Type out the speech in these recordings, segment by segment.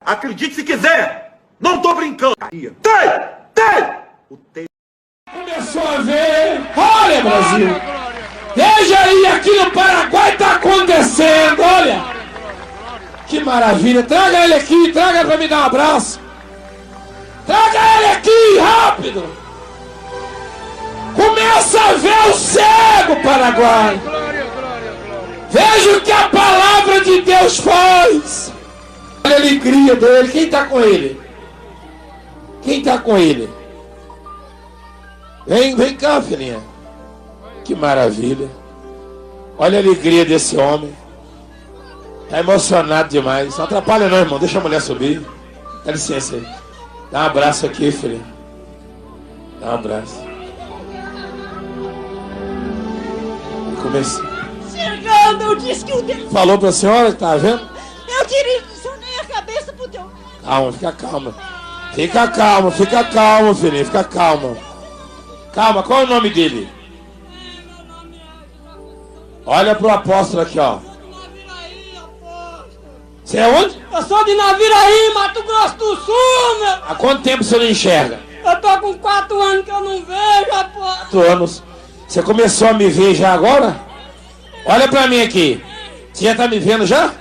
Acredite se quiser, não tô brincando. Tem! O tem. Começou a ver, olha Brasil, veja aí aqui no Paraguai tá acontecendo, olha, que maravilha, traga ele aqui, traga pra me dar um abraço, traga ele aqui, rápido, começa a ver o cego Paraguai, veja o que a palavra de Deus faz, olha a alegria dele, quem tá com ele? Quem tá com ele? Vem cá, filhinha. Que maravilha. Olha a alegria desse homem. Tá emocionado demais. Não atrapalha não, irmão. Deixa a mulher subir. Dá licença aí. Dá um abraço aqui, filhinha. Dá um abraço. Comecei. Chegando, eu disse que o Deus... Falou pra senhora, tá vendo? Eu direcionei a cabeça pro teu... Calma, fica calma. Fica calma, filhinha. Fica calma. Calma, qual é o nome dele? Olha pro apóstolo aqui, ó. Você é onde? Eu sou de Naviraí, Mato Grosso do Sul, meu. Há quanto tempo você não enxerga? Eu tô com 4 anos que eu não vejo, apóstolo. 4 anos. Você começou a me ver já agora? Olha pra mim aqui. Você já tá me vendo já?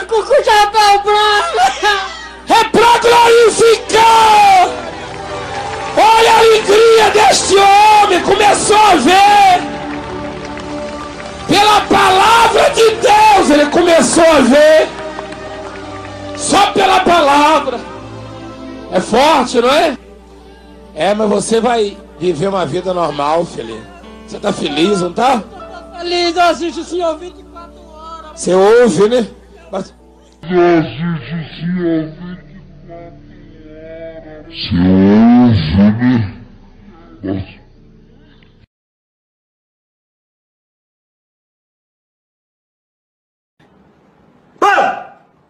Com o chapéu branco. É pra glorificar! Olha a alegria deste homem, começou a ver. Pela palavra de Deus, ele começou a ver. Só pela palavra. É forte, não é? É, mas você vai viver uma vida normal, filho. Você tá feliz, não tá? Eu tô feliz, eu assisto o senhor 24 horas. Você ouve, né? Mas...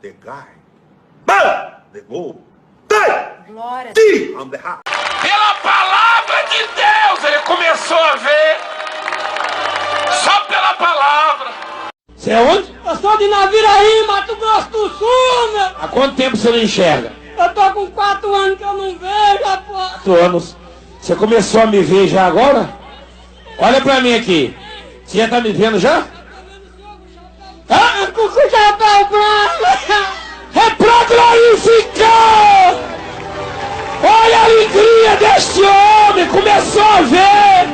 The guy. The goal. Glória. On the half. Pela palavra de Deus, ele começou a ver. Só pela palavra. Você é onde? Eu sou de Naviraí, Mato Grosso do Sul, meu. Há quanto tempo você não enxerga? Eu tô com 4 anos que eu não vejo, apóstolo. 4 anos. Você começou a me ver já agora? Olha pra mim aqui. Você já tá me vendo já? Com o chapéu branco. É pra glorificar! Olha a alegria deste homem, começou a ver.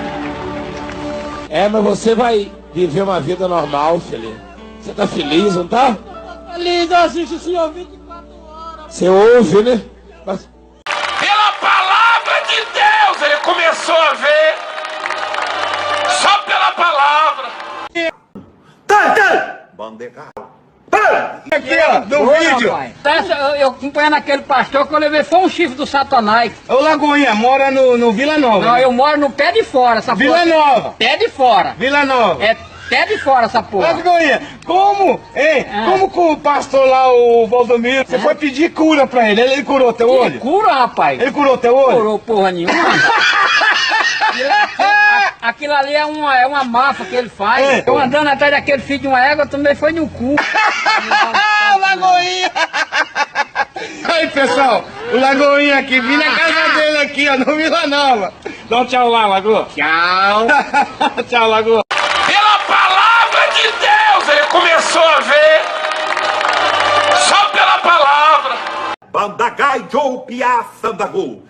É, mas você vai viver uma vida normal, filho. Você tá feliz, não tá? Eu tô feliz, eu assisto o senhor 24 horas. Você ouve, né? Mas... Pela palavra de Deus, ele começou a ver. Só pela palavra. Bandegado. Aqui, ó, no vídeo. Eu acompanhando aquele pastor que eu levei foi um chifre do Satanás. O Lagoinha mora no Vila Nova. Não, né? eu moro no pé de fora, essa Vila porra. Nova. Pé de fora. Vila Nova. É pé de fora essa porra. Lagoinha, como, hein? Como com o pastor lá, o Valdomiro, você foi pedir cura pra ele curou teu Que olho? cura, rapaz. Ele curou teu olho? Curou porra nenhuma. Aquilo ali é uma máfia que ele faz. É. Eu andando atrás daquele filho de uma égua também foi no cu. Lagoinha! Aí, pessoal, o Lagoinha aqui, vim na casa dele aqui, ó, no Vila Nova. Dá um tchau lá, Lagoa. Tchau. Tchau, Lagoa. Pela palavra de Deus, ele começou a ver. Só pela palavra. Bandagai Joe Pia Sandago.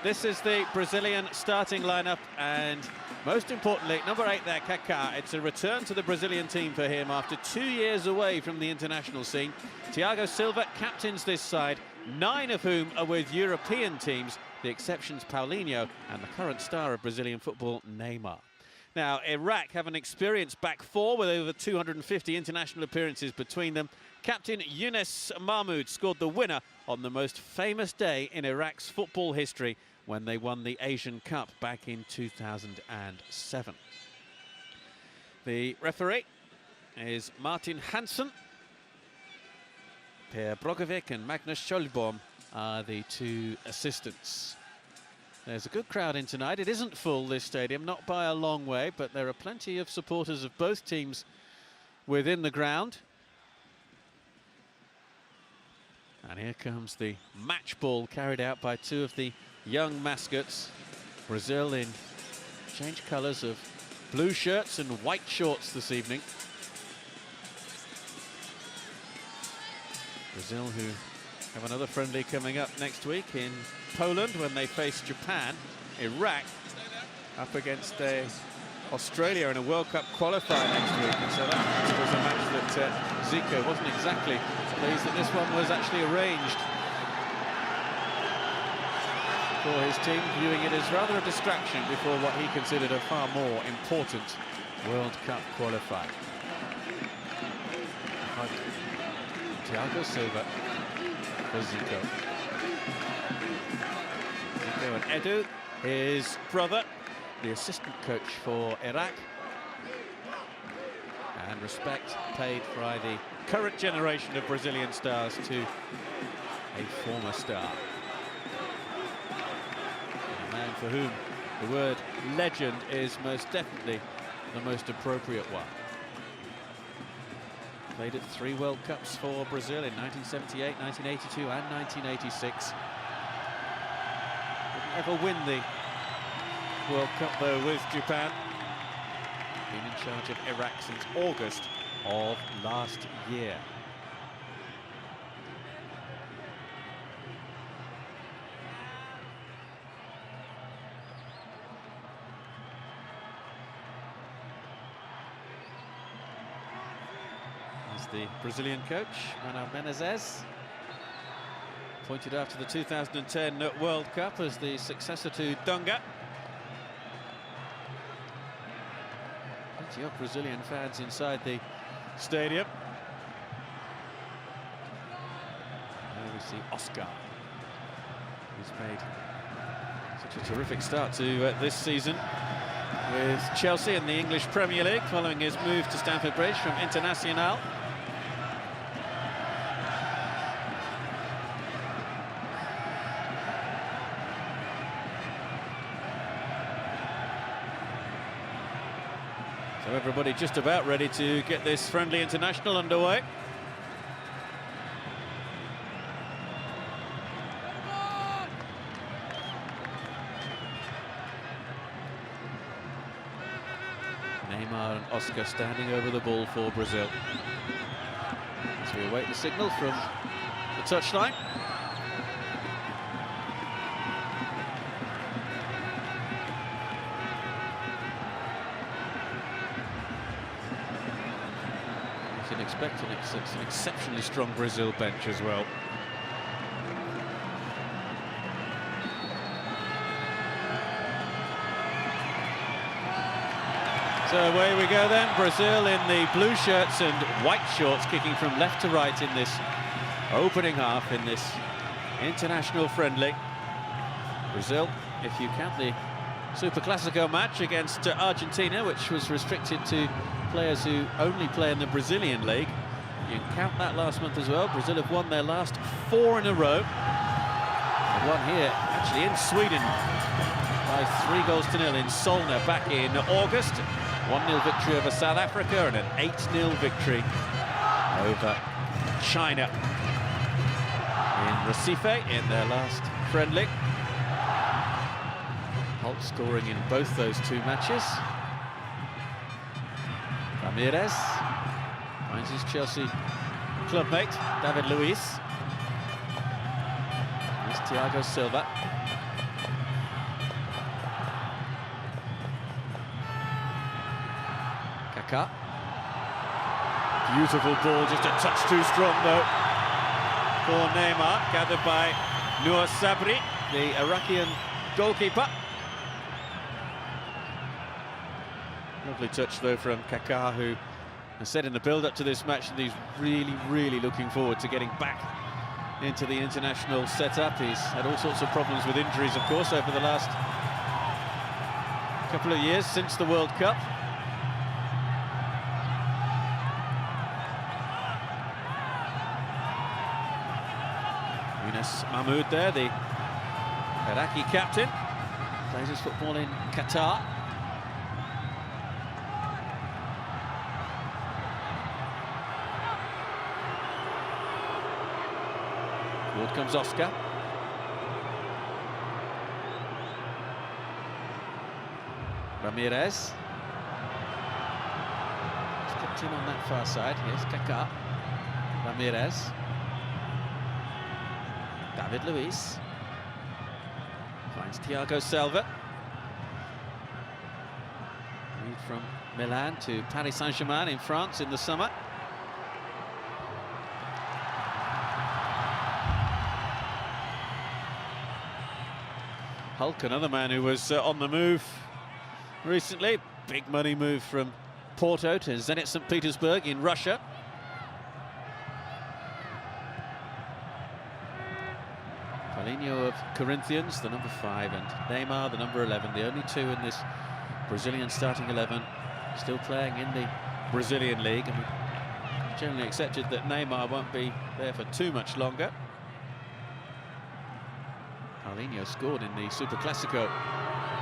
This is the Brazilian starting lineup, and most importantly, number 8 there, Kaká. It's a return to the Brazilian team for him after 2 years away from the international scene. Thiago Silva captains this side, 9 of whom are with European teams, the exceptions Paulinho and the current star of Brazilian football, Neymar. Now, Iraq have an experienced back four with over 250 international appearances between them. Captain Younes Mahmoud scored the winner on the most famous day in Iraq's football history when they won the Asian Cup back in 2007. The referee is Martin Hansen. Per Brogovic and Magnus Schölborn are the 2 assistants. There's a good crowd in tonight. It isn't full, this stadium, not by a long way, but there are plenty of supporters of both teams within the ground. And here comes the match ball carried out by two of the young mascots. Brazil in change colours of blue shirts and white shorts this evening. Brazil, who have another friendly coming up next week in Poland when they face Japan. Iraq up against Australia in a World Cup qualifier next week. And so that was a match that Zico wasn't exactly pleased that this one was actually arranged for his team, viewing it as rather a distraction before what he considered a far more important World Cup qualifier. Thiago Silva for Zico. Zico and Edu, his brother, the assistant coach for Iraq. And respect paid by the current generation of Brazilian stars to a former star. A man for whom the word legend is most definitely the most appropriate one. Played at 3 World Cups for Brazil in 1978, 1982 and 1986. Didn't ever win the World Cup though with Japan. Been in charge of Iraq since August of last year. As the Brazilian coach, Manuel Menezes, appointed after the 2010 World Cup as the successor to Dunga. Plenty of Brazilian fans inside the stadium. There we see Oscar, who's made such a terrific start to this season with Chelsea in the English Premier League, following his move to Stamford Bridge from Internacional. So everybody just about ready to get this friendly international underway. Neymar and Oscar standing over the ball for Brazil. As we await the signal from the touchline. You can expect an exceptionally strong Brazil bench as well. So away we go then, Brazil in the blue shirts and white shorts, kicking from left to right in this opening half in this international friendly. Brazil, if you count the Super Classico match against Argentina, which was restricted to players who only play in the Brazilian league, you can count that last month as well. Brazil have won their last 4 in a row. They won here, actually in Sweden, by 3-0 in Solna back in August. 1-0 victory over South Africa and an 8-0 victory over China in Recife in their last friendly. Holt scoring in both those 2 matches. Ramirez finds his Chelsea clubmate, David Luiz. Here's Thiago Silva. Kaká. Beautiful ball, just a touch too strong though for Neymar, gathered by Noor Sabri, the Iraqian goalkeeper. Lovely touch though from Kaká, who has said in the build-up to this match that he's really looking forward to getting back into the international setup. He's had all sorts of problems with injuries, of course, over the last couple of years since the World Cup. Yunus Mahmoud there, the Iraqi captain, plays his football in Qatar. Forward comes Oscar. Ramirez. He's kept in on that far side. Here's Kaká. Ramirez. David Luiz. Finds Thiago Silva. Moved from Milan to Paris Saint-Germain in France in the summer. Hulk, another man who was on the move recently. Big money move from Porto to Zenit St. Petersburg in Russia. Paulinho of Corinthians, the number 5, and Neymar, the number 11, the only two in this Brazilian starting 11, still playing in the Brazilian league, and generally accepted that Neymar won't be there for too much longer. Paulinho scored in the Super Classico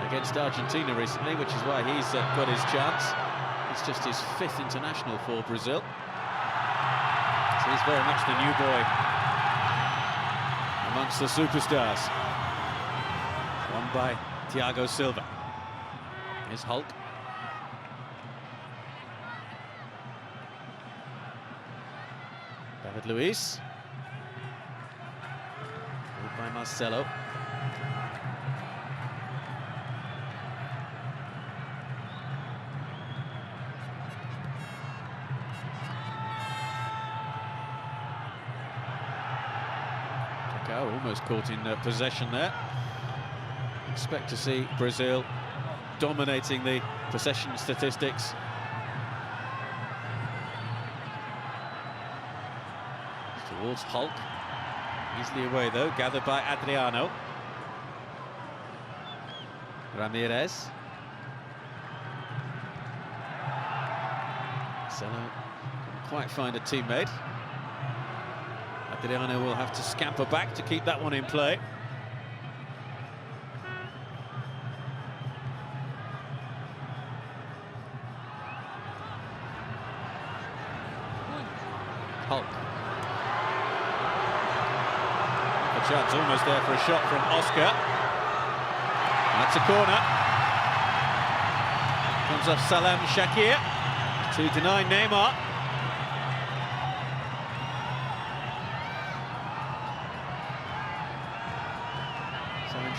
against Argentina recently, which is why he's got his chance. It's just his 5th international for Brazil. So he's very much the new boy amongst the superstars. Won by Thiago Silva. Here's Hulk. David Luiz. Moved by Marcelo. Almost caught in possession there. Expect to see Brazil dominating the possession statistics. Towards Hulk. Easily away though, gathered by Adriano. Ramirez. Marcelo couldn't quite find a teammate. Adriano will have to scamper back to keep that one in play. Hulk. A chance almost there for a shot from Oscar. That's a corner. Comes off Salam Shakir to deny Neymar.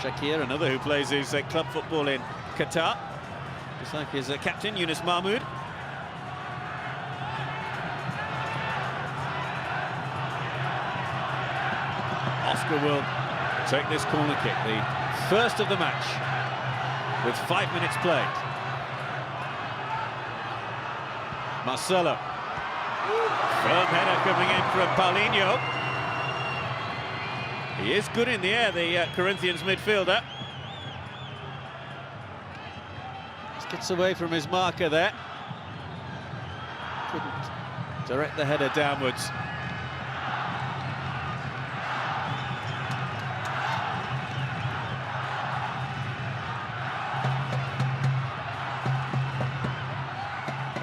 Shakir, another who plays his club football in Qatar, just like his captain, Yunus Mahmoud. Oscar will take this corner kick, the first of the match, with 5 minutes played. Marcelo. Firm header coming in from Paulinho. He is good in the air, the Corinthians midfielder. Just gets away from his marker there. Couldn't direct the header downwards.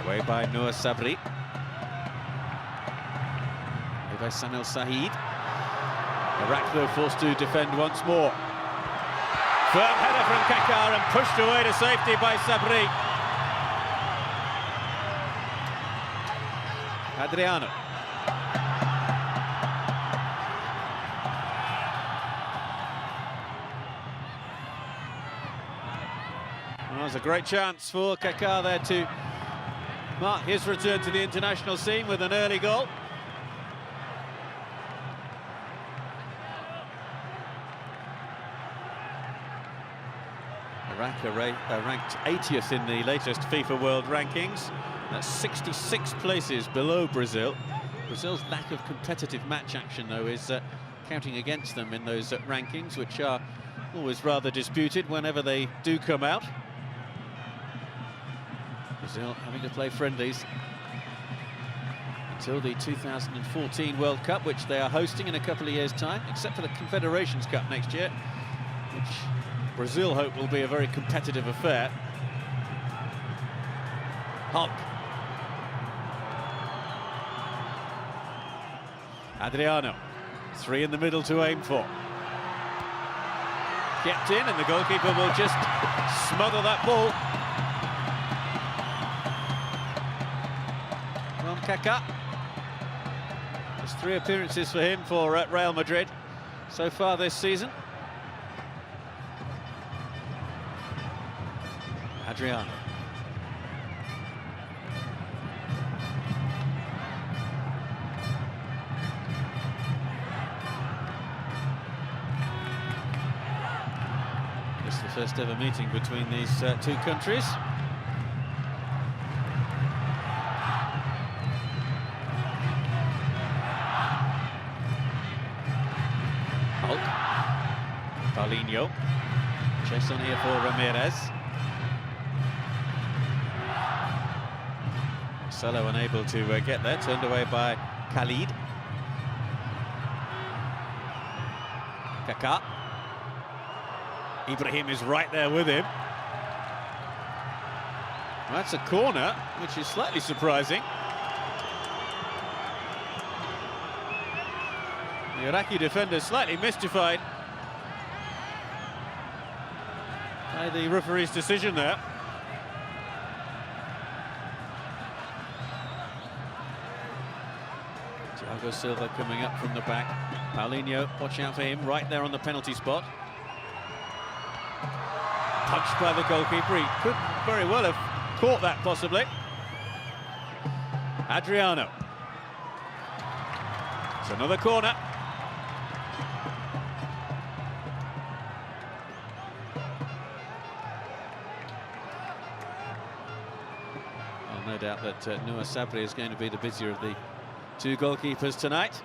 Away by Noah Sabri. Away by Sanel Said. Iraq, though, forced to defend once more. Firm header from Kaká and pushed away to safety by Sabri. Adriano. Well, there's a great chance for Kaká there to mark his return to the international scene with an early goal. Iraq are ranked 80th in the latest FIFA World Rankings. That's 66 places below Brazil. Brazil's lack of competitive match action, though, is counting against them in those rankings, which are always rather disputed whenever they do come out. Brazil having to play friendlies until the 2014 World Cup, which they are hosting in a couple of years' time, except for the Confederations Cup next year, which Brazil hope will be a very competitive affair. Hulk. Adriano. 3 in the middle to aim for. Kept in, and the goalkeeper will just smother that ball. From Kaká. There's 3 appearances for him for Real Madrid so far this season. Adriano. It's the first ever meeting between these 2 countries. Hulk. Paulinho. Chase on here for Ramirez. Marcelo unable to get there, turned away by Khalid. Kaká. Ibrahim is right there with him. Well, that's a corner, which is slightly surprising. The Iraqi defender slightly mystified by the referee's decision there. Thiago Silva coming up from the back. Paulinho, watch out for him, right there on the penalty spot. Punched by the goalkeeper, he could very well have caught that possibly. Adriano. It's another corner. Well, no doubt that Noah Sabri is going to be the busier of the 2 goalkeepers tonight.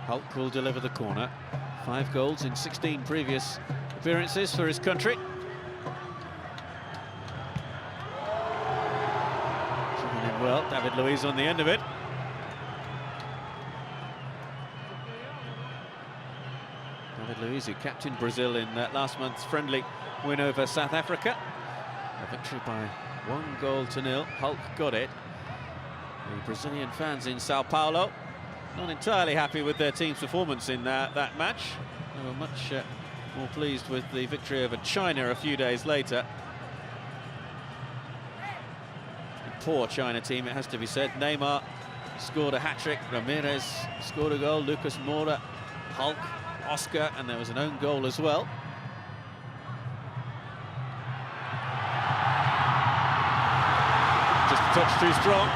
Hulk will deliver the corner. 5 goals in 16 previous appearances for his country. Chipping in well, David Luiz on the end of it. David Luiz, who captained Brazil in last month's friendly win over South Africa. A victory by 1-0. Hulk got it. The Brazilian fans in Sao Paulo not entirely happy with their team's performance in that match. They were much more pleased with the victory over China a few days later. A poor China team, it has to be said. Neymar scored a hat-trick, Ramirez scored a goal, Lucas Moura, Hulk, Oscar, and there was an own goal as well. Just a touch too strong.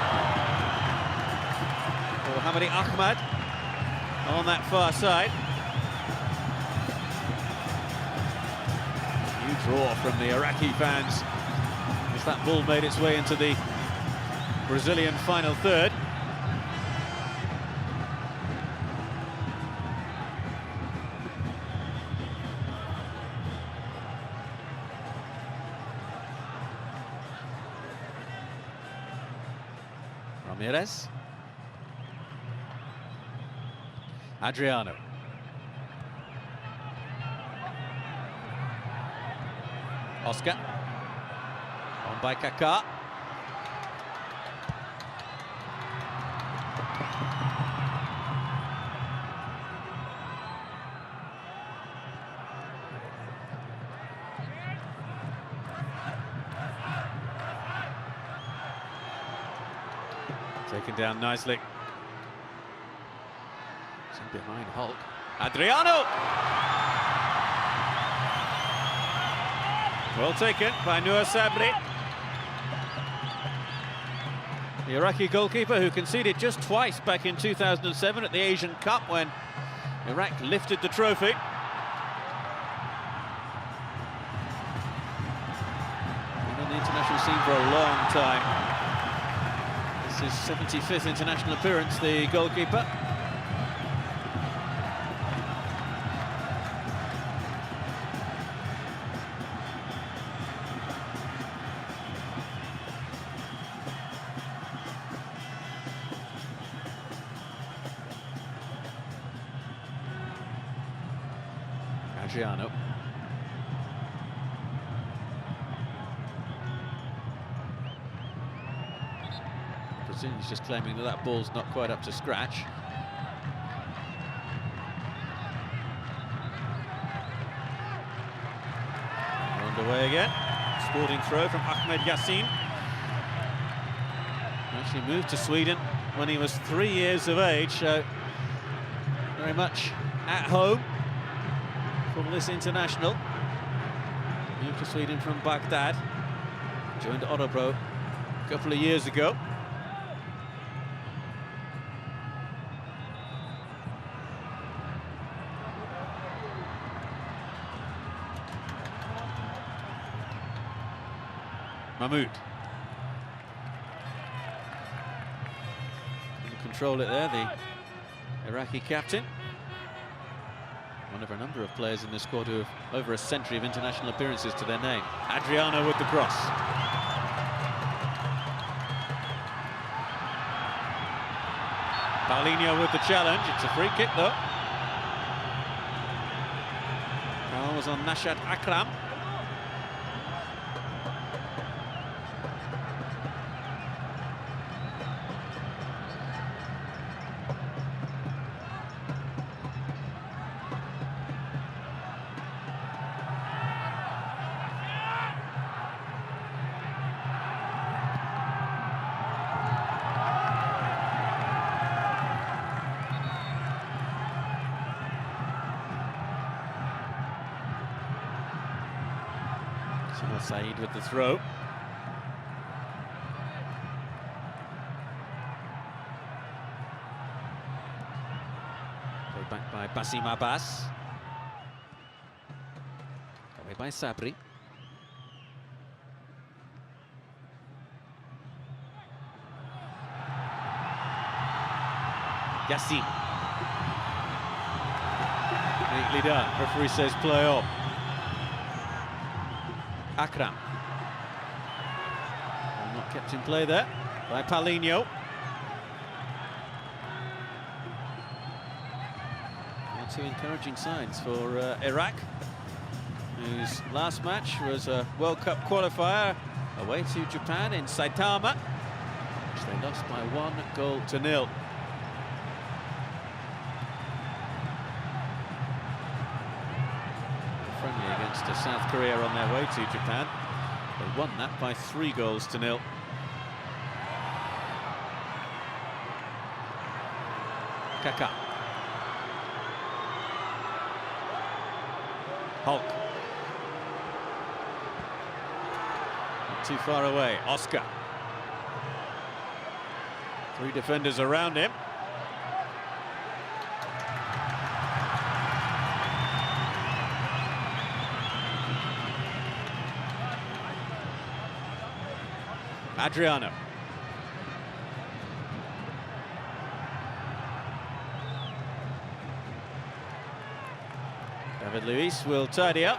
Hamadi Ahmad on that far side. Huge roar from the Iraqi fans as that ball made its way into the Brazilian final third. Ramirez. Adriano. Oscar. On by Kaká. Taken down nicely. Behind Hulk. Adriano! Well taken by Noah Sabri. The Iraqi goalkeeper who conceded just twice back in 2007 at the Asian Cup when Iraq lifted the trophy. Been on the international scene for a long time. This is his 75th international appearance, the goalkeeper. Adriano. Brazilian's just claiming that that ball's not quite up to scratch. We're underway again. Sporting throw from Ahmed Yassin. Actually moved to Sweden when he was 3 years of age, so very much at home for this international. Moved to Sweden from Baghdad. Joined Örebro a couple of years ago. Mahmoud. Can control it there, the Iraqi captain. One of a number of players in this squad who have over a century of international appearances to their name. Adriano with the cross. Paulinho with the challenge. It's a free kick though. Foul was on Nashat Akram. Saeed with the throw. Played back by Basim Abbas. Away by Sabri. Yassin. Neatly done. Referee says play on. Akram. Not kept in play there by Paulinho. Two encouraging signs for Iraq, whose last match was a World Cup qualifier away to Japan in Saitama, which they lost by 1-0. Friendly against South Korea on their way to Japan. They won that by 3-0. Kaká. Hulk. Not too far away. Oscar. 3 defenders around him. Adriano. David Luiz will tidy up.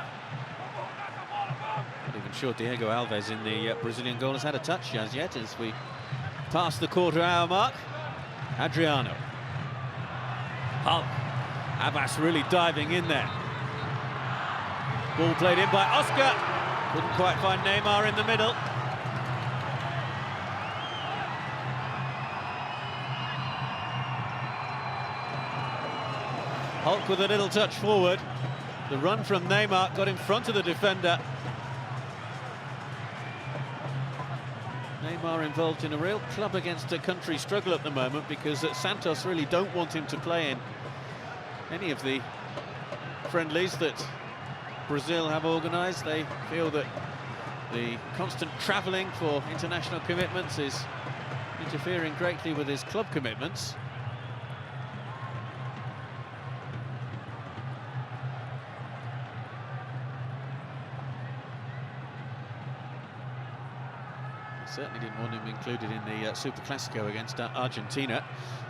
Not even sure Diego Alves in the Brazilian goal has had a touch as yet as we pass the quarter-hour mark. Adriano. Hulk. Abbas really diving in there. Ball played in by Oscar. Couldn't quite find Neymar in the middle. Hulk with a little touch forward. The run from Neymar got in front of the defender. Neymar involved in a real club against a country struggle at the moment because Santos really don't want him to play in any of the friendlies that Brazil have organised. They feel that the constant travelling for international commitments is interfering greatly with his club commitments. Certainly didn't want him included in the Super Clasico against Argentina.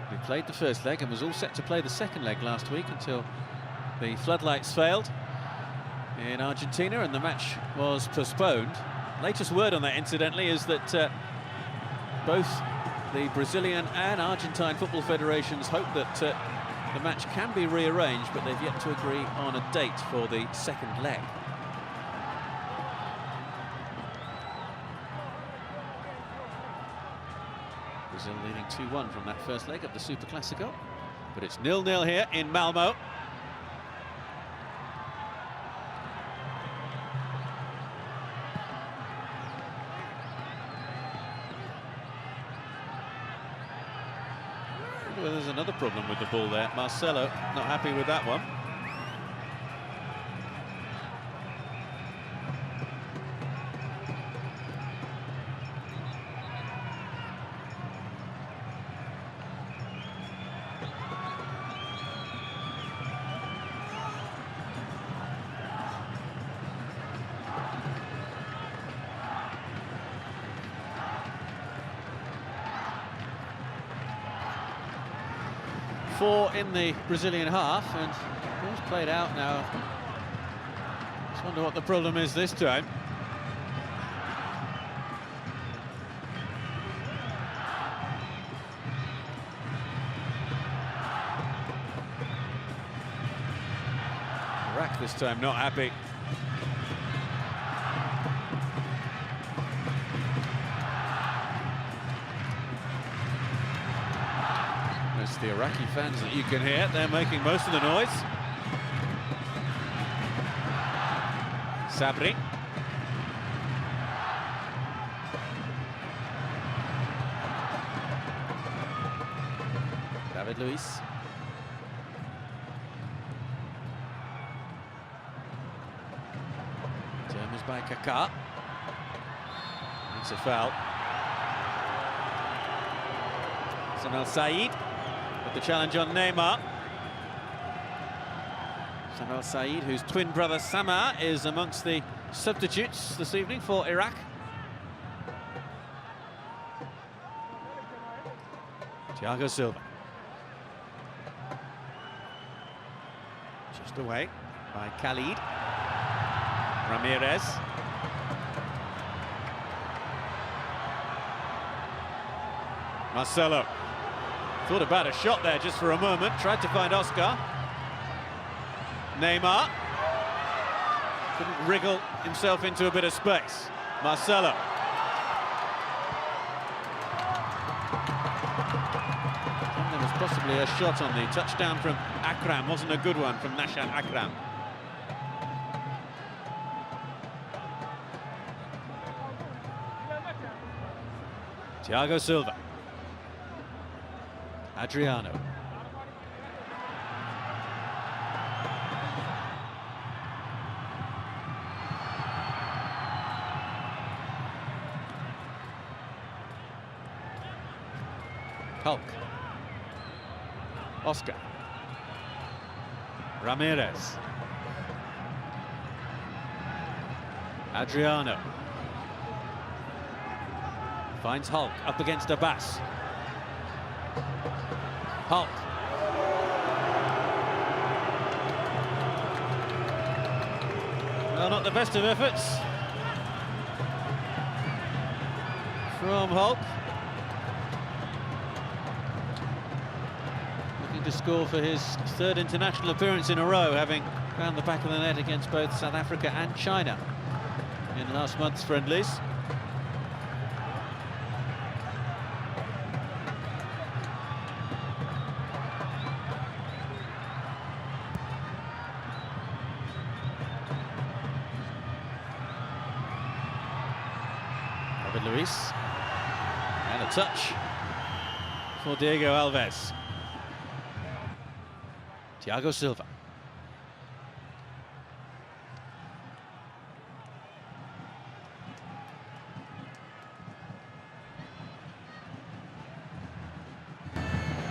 He played the first leg and was all set to play the second leg last week until the floodlights failed in Argentina and the match was postponed. Latest word on that, incidentally, is that both the Brazilian and Argentine football federations hope that The match can be rearranged, but they've yet to agree on a date for the second leg. Brazil leading 2-1 from that first leg of the Super Classico, but it's 0-0 here in Malmo. Well, there's another problem with the ball there. Marcelo not happy with that one. Four in the Brazilian half, and ball's played out now. Just wonder what the problem is this time. Iraq this time not happy. It's the Iraqi fans that you can hear. They're making most of the noise. Sabri. David Luiz. Term is by Kaká. It's a foul. Samuel Said. The challenge on Neymar. Samuel Said, whose twin brother Samar is amongst the substitutes this evening for Iraq. Thiago Silva. Just away by Khalid. Ramirez. Marcelo. Thought about a shot there just for a moment, tried to find Oscar. Neymar. Couldn't wriggle himself into a bit of space. Marcelo. And there was possibly a shot on the touchdown from Akram, wasn't a good one from Nashan Akram. Thiago Silva. Adriano. Hulk. Oscar. Ramirez. Adriano. Finds Hulk up against Abbas. Hulk. Well, not the best of efforts from Hulk. Looking to score for his third international appearance in a row, having found the back of the net against both South Africa and China in last month's friendlies. Luis, and a touch for Diego Alves. Thiago Silva.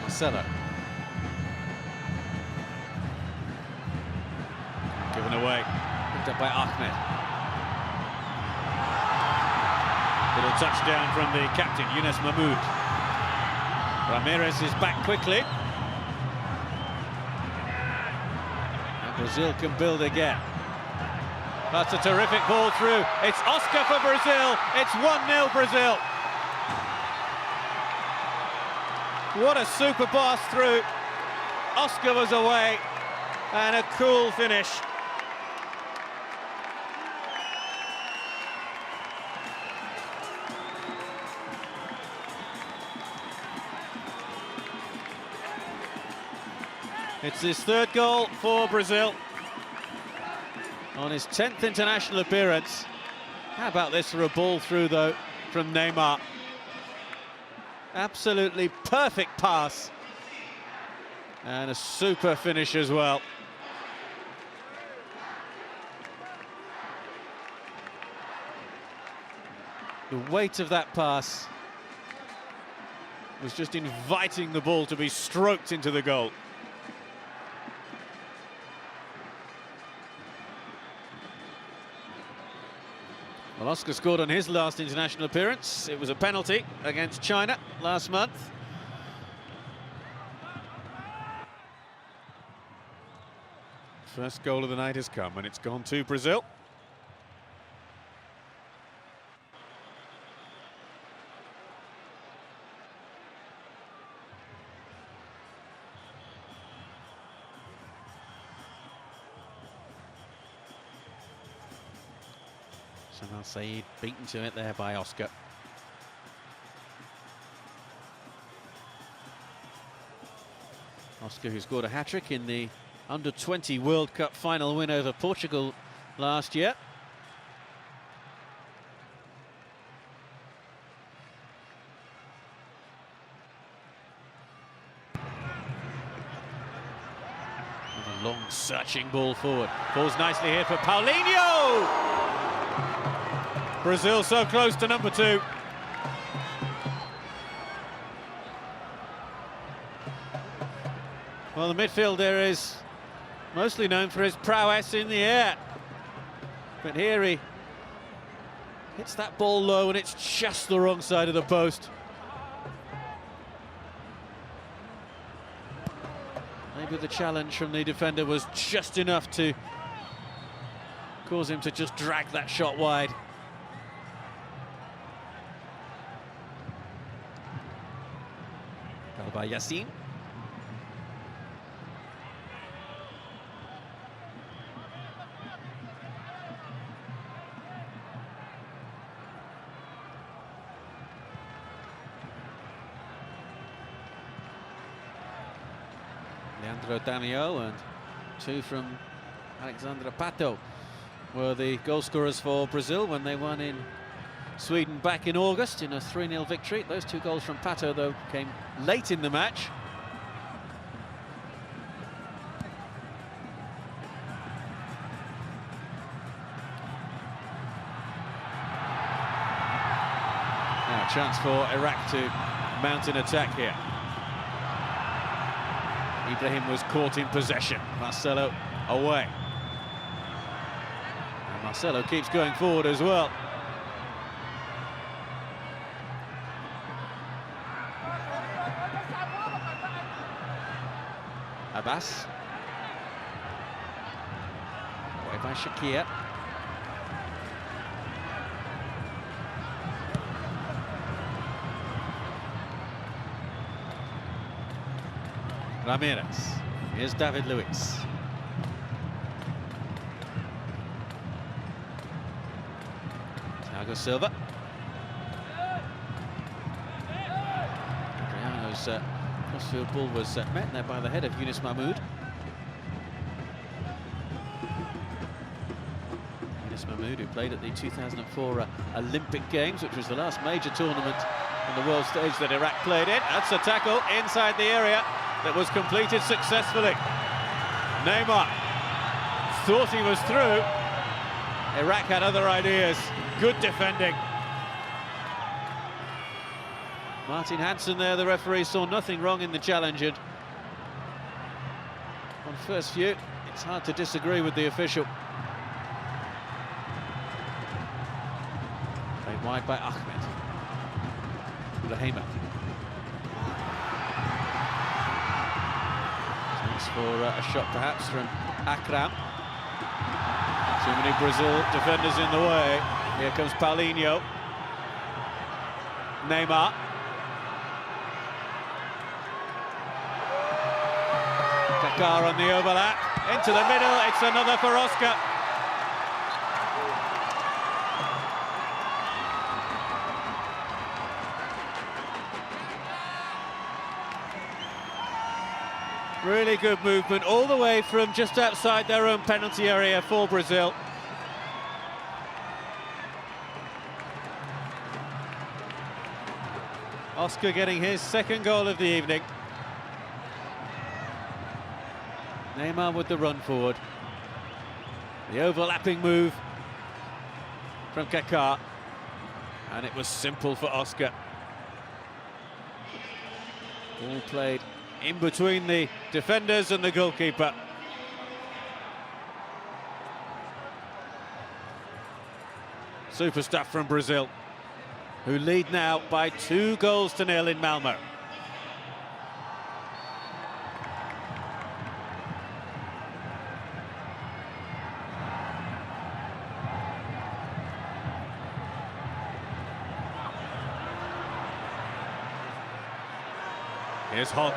Marcelo. Given away, picked up by Ahmed. Little touchdown from the captain, Yunus Mahmoud. Ramirez is back quickly. And Brazil can build again. That's a terrific ball through. It's Oscar for Brazil. It's 1-0 Brazil. What a super pass through. Oscar was away, and a cool finish. It's his third goal for Brazil on his 10th international appearance. How about this for a ball through, though, from Neymar? Absolutely perfect pass. And a super finish as well. The weight of that pass was just inviting the ball to be stroked into the goal. Well, Oscar scored on his last international appearance. It was a penalty against China last month. First goal of the night has come, and it's gone to Brazil. Samal Said beaten to it there by Oscar. Oscar, who scored a hat-trick in the Under-20 World Cup final win over Portugal last year. And a long searching ball forward. Falls nicely here for Paulinho! Brazil so close to number 2. Well, the midfielder is mostly known for his prowess in the air. But here he hits that ball low and it's just the wrong side of the post. Maybe the challenge from the defender was just enough to cause him to just drag that shot wide. By Yassin. Leandro Damião and 2 from Alexandre Pato were the goal scorers for Brazil when they won in Sweden back in August in a 3-0 victory. Those 2 goals from Pato, though, came late in the match. Now a chance for Iraq to mount an attack here. Ibrahim was caught in possession. Marcelo away. And Marcelo keeps going forward as well. Abbas. Away by Shakir. Ramirez. Here's David Luiz. Thiago Silva. Adriano's crossfield ball was met there by the head of Yunus Mahmoud. Yunus Mahmoud, who played at the 2004 Olympic Games, which was the last major tournament on the world stage that Iraq played in. That's a tackle inside the area that was completed successfully. Neymar thought he was through. Iraq had other ideas. Good defending. Martin Hansen there, the referee, saw nothing wrong in the challenge, and on first view, it's hard to disagree with the official. Played wide by Ahmed. Brahima. Chance for a shot perhaps from Akram. Too many Brazil defenders in the way. Here comes Paulinho. Neymar. Kaká on the overlap, into the middle, it's another for Oscar. Really good movement all the way from just outside their own penalty area for Brazil. Oscar getting his second goal of the evening. Neymar with the run forward. The overlapping move from Kaká. And it was simple for Oscar. Ball played in between the defenders and the goalkeeper. Super stuff from Brazil, who lead now by 2-0 in Malmo. Here's Hulk.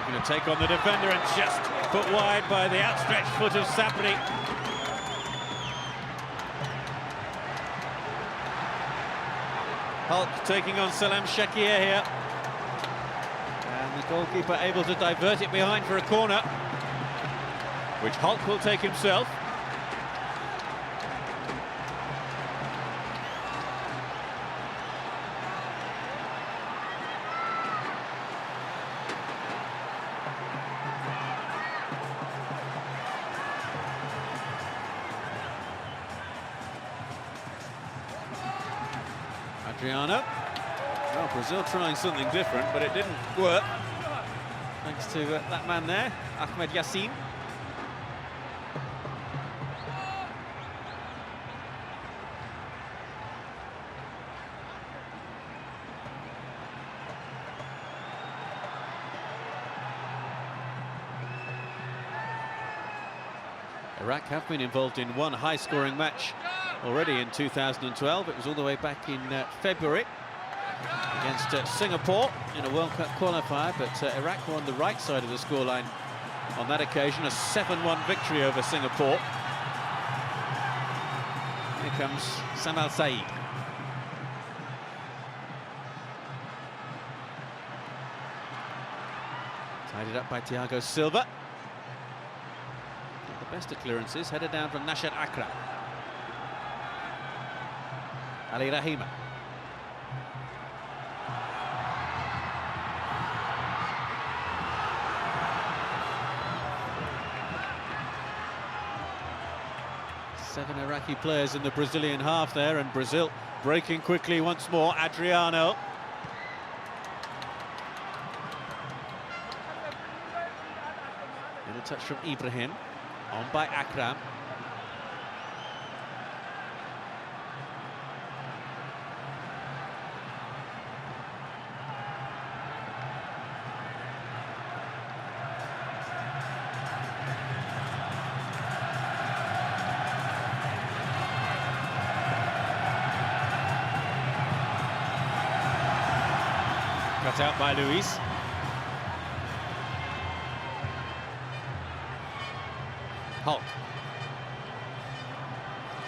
Going to take on the defender and just put wide by the outstretched foot of Sapri. Hulk taking on Salam Shakir here. And the goalkeeper able to divert it behind for a corner, which Hulk will take himself. Adriano. Well, Brazil trying something different, but it didn't work. Thanks to that man there, Ahmed Yassin. Iraq have been involved in one high-scoring match already in 2012. It was all the way back in February against Singapore in a World Cup qualifier, but Iraq were on the right side of the scoreline on that occasion, a 7-1 victory over Singapore. Here comes Sam Al-Said. Tied it up by Thiago Silva. Not the best of clearances, headed down from Nasser Akram. Ali Rahima. Seven Iraqi players in the Brazilian half there, and Brazil breaking quickly once more. Adriano. And a touch from Ibrahim. On by Akram. Cut out by Luis. Hulk.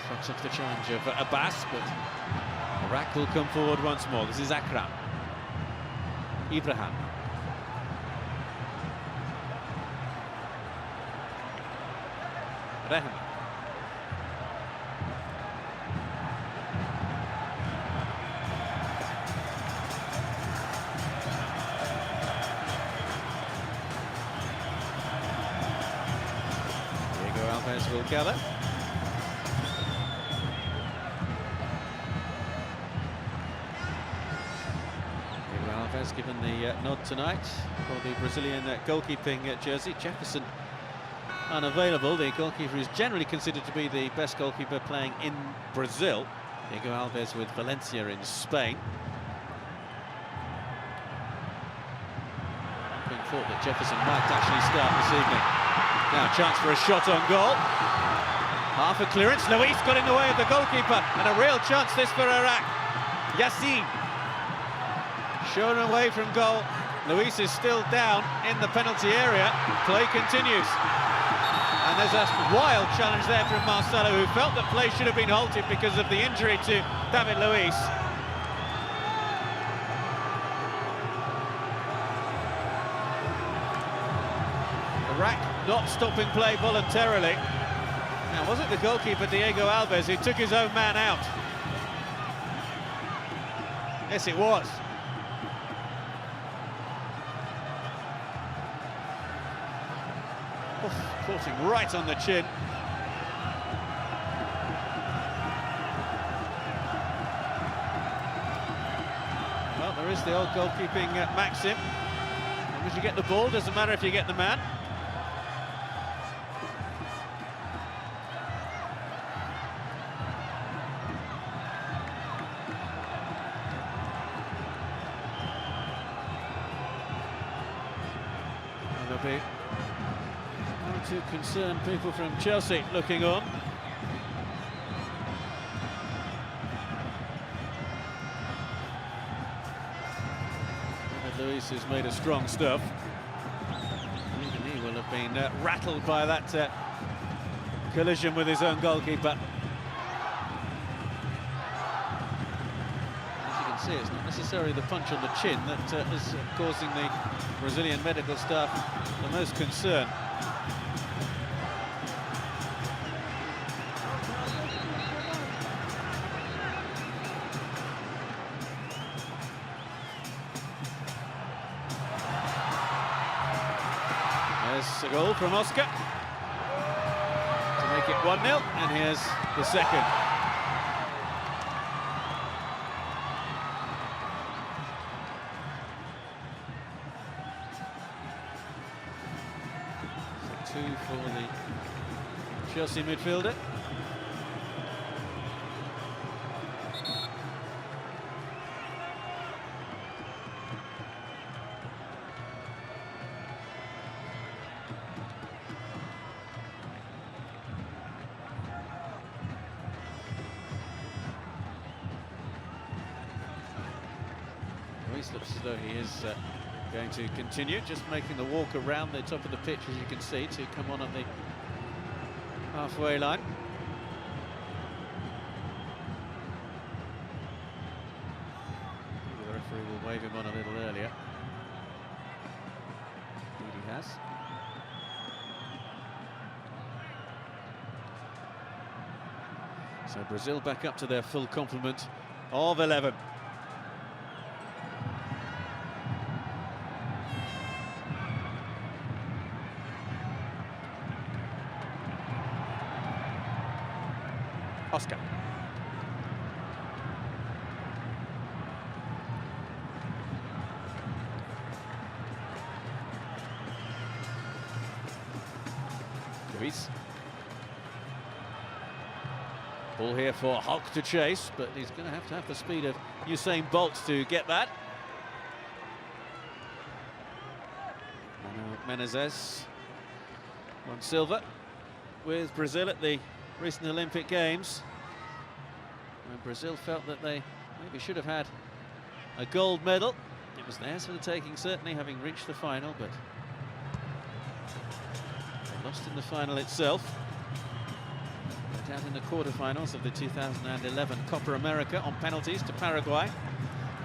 Shrugs off the challenge of Abbas, but Iraq will come forward once more. This is Akram. Ibrahim. Rahim. Alves will gather. Alves given the nod tonight for the Brazilian goalkeeping jersey. Jefferson unavailable. The goalkeeper is generally considered to be the best goalkeeper playing in Brazil. Diego Alves with Valencia in Spain. Being thought that Jefferson might actually start this evening. Now, chance for a shot on goal. Half a clearance. Luis got in the way of the goalkeeper, and a real chance this for Iraq. Yassin shown away from goal. Luis is still down in the penalty area. Play continues. And there's a wild challenge there from Marcelo, who felt that play should have been halted because of the injury to David Luiz. Iraq not stopping play voluntarily. Now, was it the goalkeeper, Diego Alves, who took his own man out? Yes, it was. Caught him right on the chin. Well, there is the old goalkeeping maxim. As long as you get the ball, doesn't matter if you get the man. There'll be one or two concerned people from Chelsea looking on. Luis has made a strong stuff. Even he will have been rattled by that collision with his own goalkeeper. As you can see, it's not necessarily the punch on the chin that is causing the Brazilian medical staff the most concern. There's a goal from Oscar to make it 1-0, and here's the second. So 2 for the Chelsea midfielder. Looks as though he is going to continue, just making the walk around the top of the pitch, as you can see, to come on at the halfway line. Maybe the referee will wave him on a little earlier. Indeed he has. So Brazil back up to their full complement of 11. Oscar. Luiz. Ball here for Hulk to chase, but he's going to have the speed of Usain Bolt to get that. Menezes won silver with Brazil at the recent Olympic Games, when Brazil felt that they maybe should have had a gold medal. It was theirs for the taking, certainly, having reached the final, but they lost in the final itself. Went out in the quarterfinals of the 2011 Copa America on penalties to Paraguay.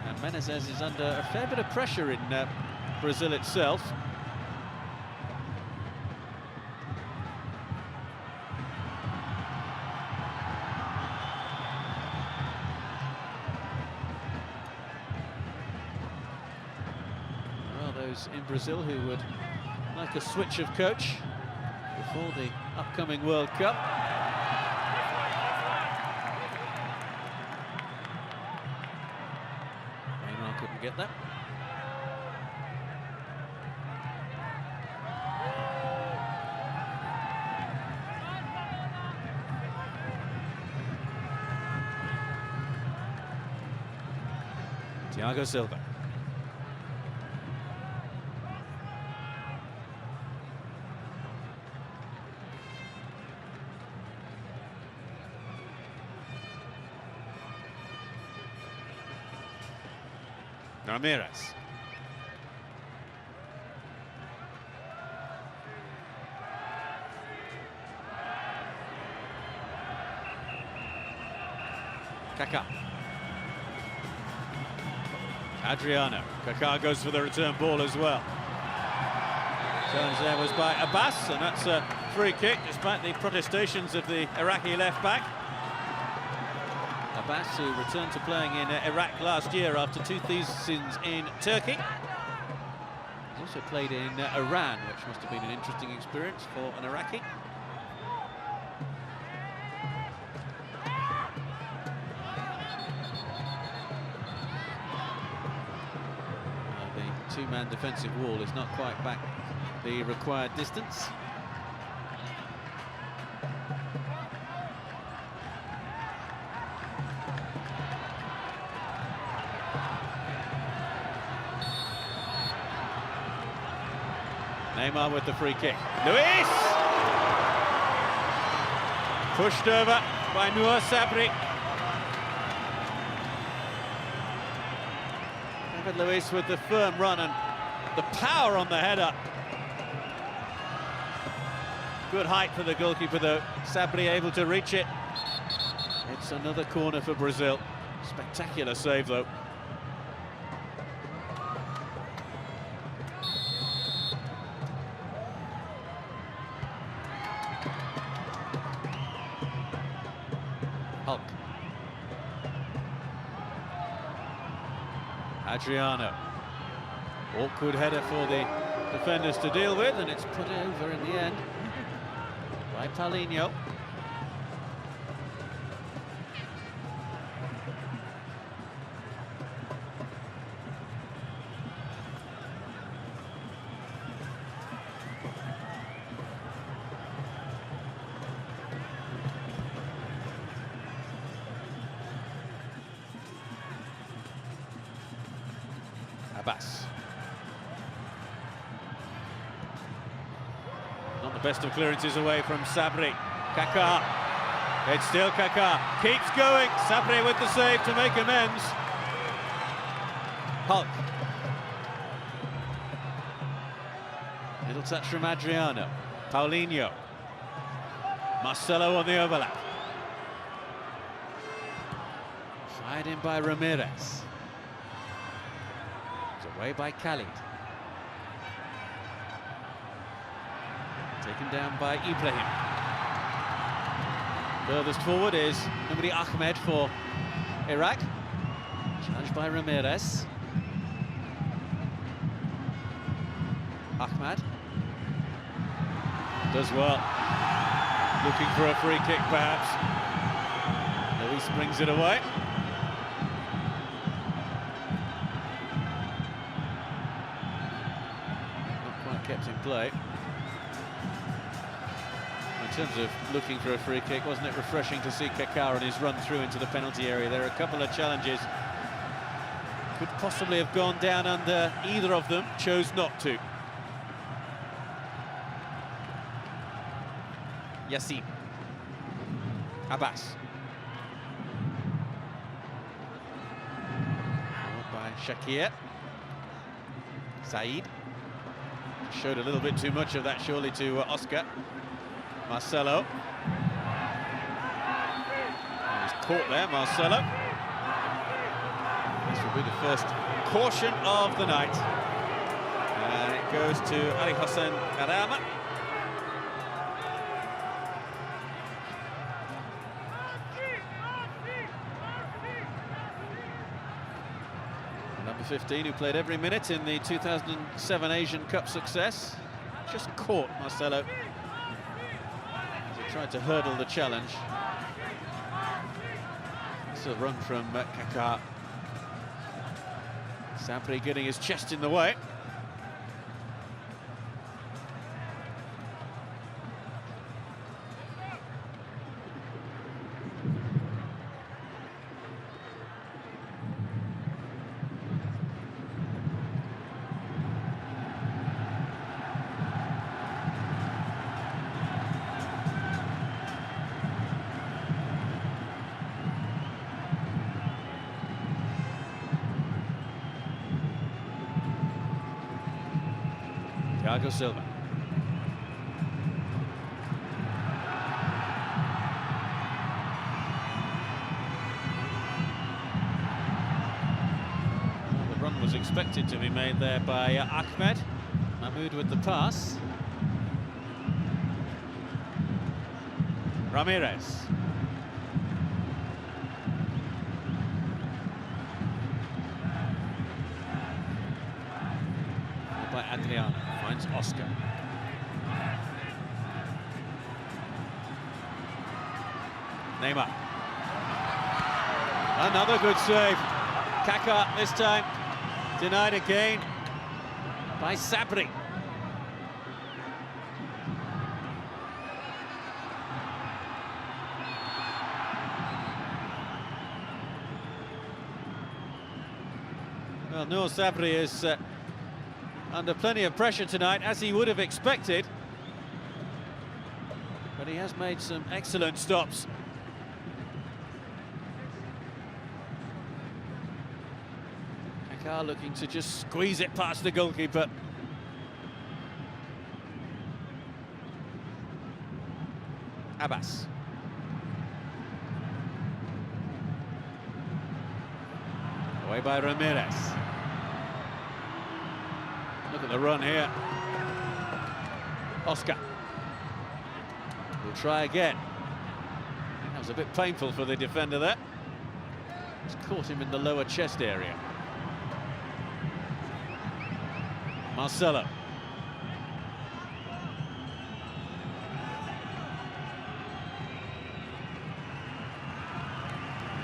And Menezes is under a fair bit of pressure in Brazil itself. In Brazil who would like a switch of coach before the upcoming World Cup. Neymar couldn't get that. Thiago Silva. Ramirez. Kaká. Adriano. Kaká goes for the return ball as well. Challenge there was by Abbas, and that's a free kick despite the protestations of the Iraqi left back. Abbas, who returned to playing in Iraq last year after 2 seasons in Turkey. He's also played in Iran, which must have been an interesting experience for an Iraqi. The two-man defensive wall is not quite back the required distance. Neymar with the free kick. Luis! Pushed over by Noor Sabri. David Luis with the firm run and the power on the header. Good height for the goalkeeper though. Sabri able to reach it. It's another corner for Brazil. Spectacular save though. Hulk. Adriano. Awkward header for the defenders to deal with, and it's put over in the end by Paulinho. Abbas. Not the best of clearances away from Sabri. Kaká. It's still Kaká. Keeps going. Sabri with the save to make amends. Hulk. Little touch from Adriano. Paulinho. Marcelo on the overlap. Fired in by Ramirez. Away by Khalid. Taken down by Ibrahim. Furthest forward is Numri Ahmed for Iraq. Challenged by Ramirez. Ahmed. Does well. Looking for a free kick perhaps. Luis brings it away. Kept in play. In terms of looking for a free kick, wasn't it refreshing to see Kaká on his run through into the penalty area? There are a couple of challenges. Could possibly have gone down under either of them, chose not to. Yassin. Abbas. Followed by Shakir. Said. Showed a little bit too much of that, surely, to Oscar. Marcelo. He's caught there, Marcelo. This will be the first caution of the night. And it goes to Ali Hassan Karama. Number 15, who played every minute in the 2007 Asian Cup success. Just caught Marcelo as he tried to hurdle the challenge. It's a run from Kaká. Sabri getting his chest in the way. Thiago Silva. expected to be made there by Ahmed. Mahmoud with the pass. Ramirez. By Adriano, finds Oscar. Neymar. Another good save. Kaká this time denied again by Sabri. Well, Noor Sabri is under plenty of pressure tonight, as he would have expected. But he has made some excellent stops. Kaká looking to just squeeze it past the goalkeeper. Abbas. Away by Ramirez. Look at the run here. Oscar. We'll try again. That was a bit painful for the defender there. It's caught him in the lower chest area. Marcelo.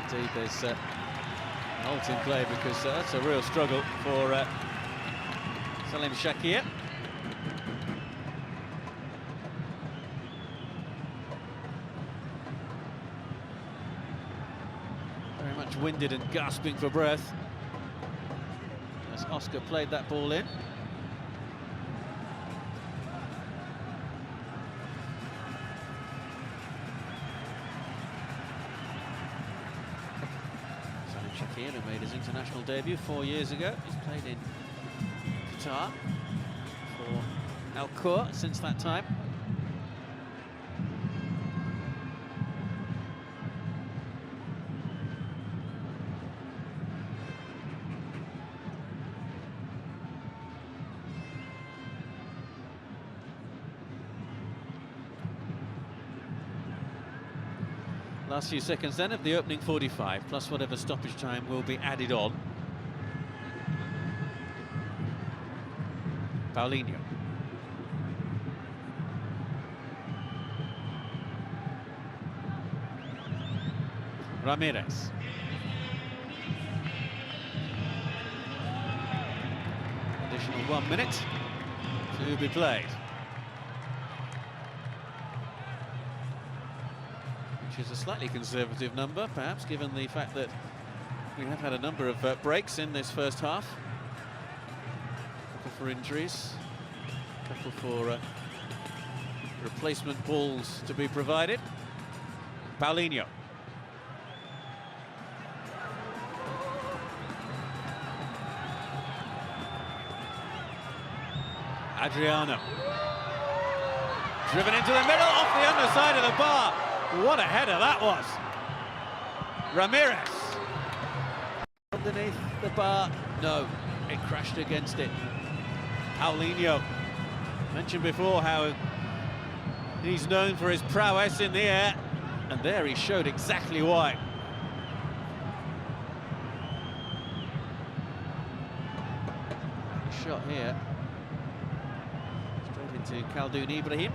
Indeed, there's an halt in play because that's a real struggle for Salim Shakir. Very much winded and gasping for breath as Oscar played that ball in. Salim Shakir, who made his international debut 4 years ago, he's played in Qatar for Al Khor since that time. Last few seconds then of the opening 45, plus whatever stoppage time will be added on. Paulinho. Ramirez. Additional 1 minute to be played. Which is a slightly conservative number, perhaps, given the fact that we have had a number of breaks in this first half. A couple for injuries, a couple for replacement balls to be provided. Paulinho. Adriano. Driven into the middle, off the underside of the bar. What a header that was. Ramirez. Underneath the bar. No, it crashed against it. Paulinho. Mentioned before how he's known for his prowess in the air. And there he showed exactly why. Shot here. Straight into Khaldoon Ibrahim.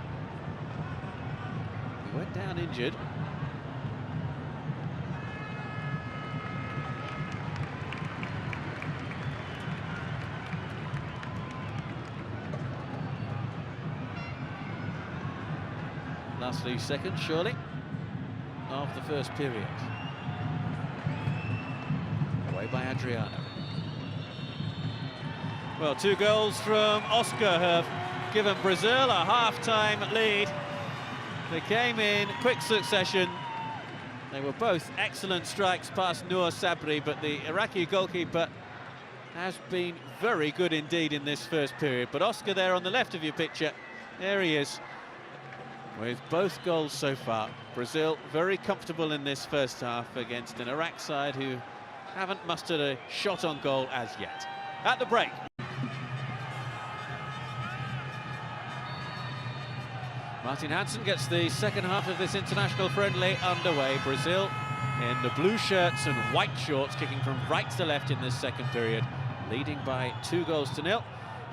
He went down injured. Last few seconds, surely, of the first period. Away by Adriano. Well, 2 goals from Oscar have given Brazil a half-time lead. They came in quick succession. They were both excellent strikes past Noor Sabri, but the Iraqi goalkeeper has been very good indeed in this first period. But Oscar there on the left of your picture, there he is, with both goals so far. Brazil very comfortable in this first half against an Iraq side who haven't mustered a shot on goal as yet. at the break. Martin Hansen gets the second half of this international friendly underway. Brazil in the blue shirts and white shorts, kicking from right to left in this second period, leading by 2-0.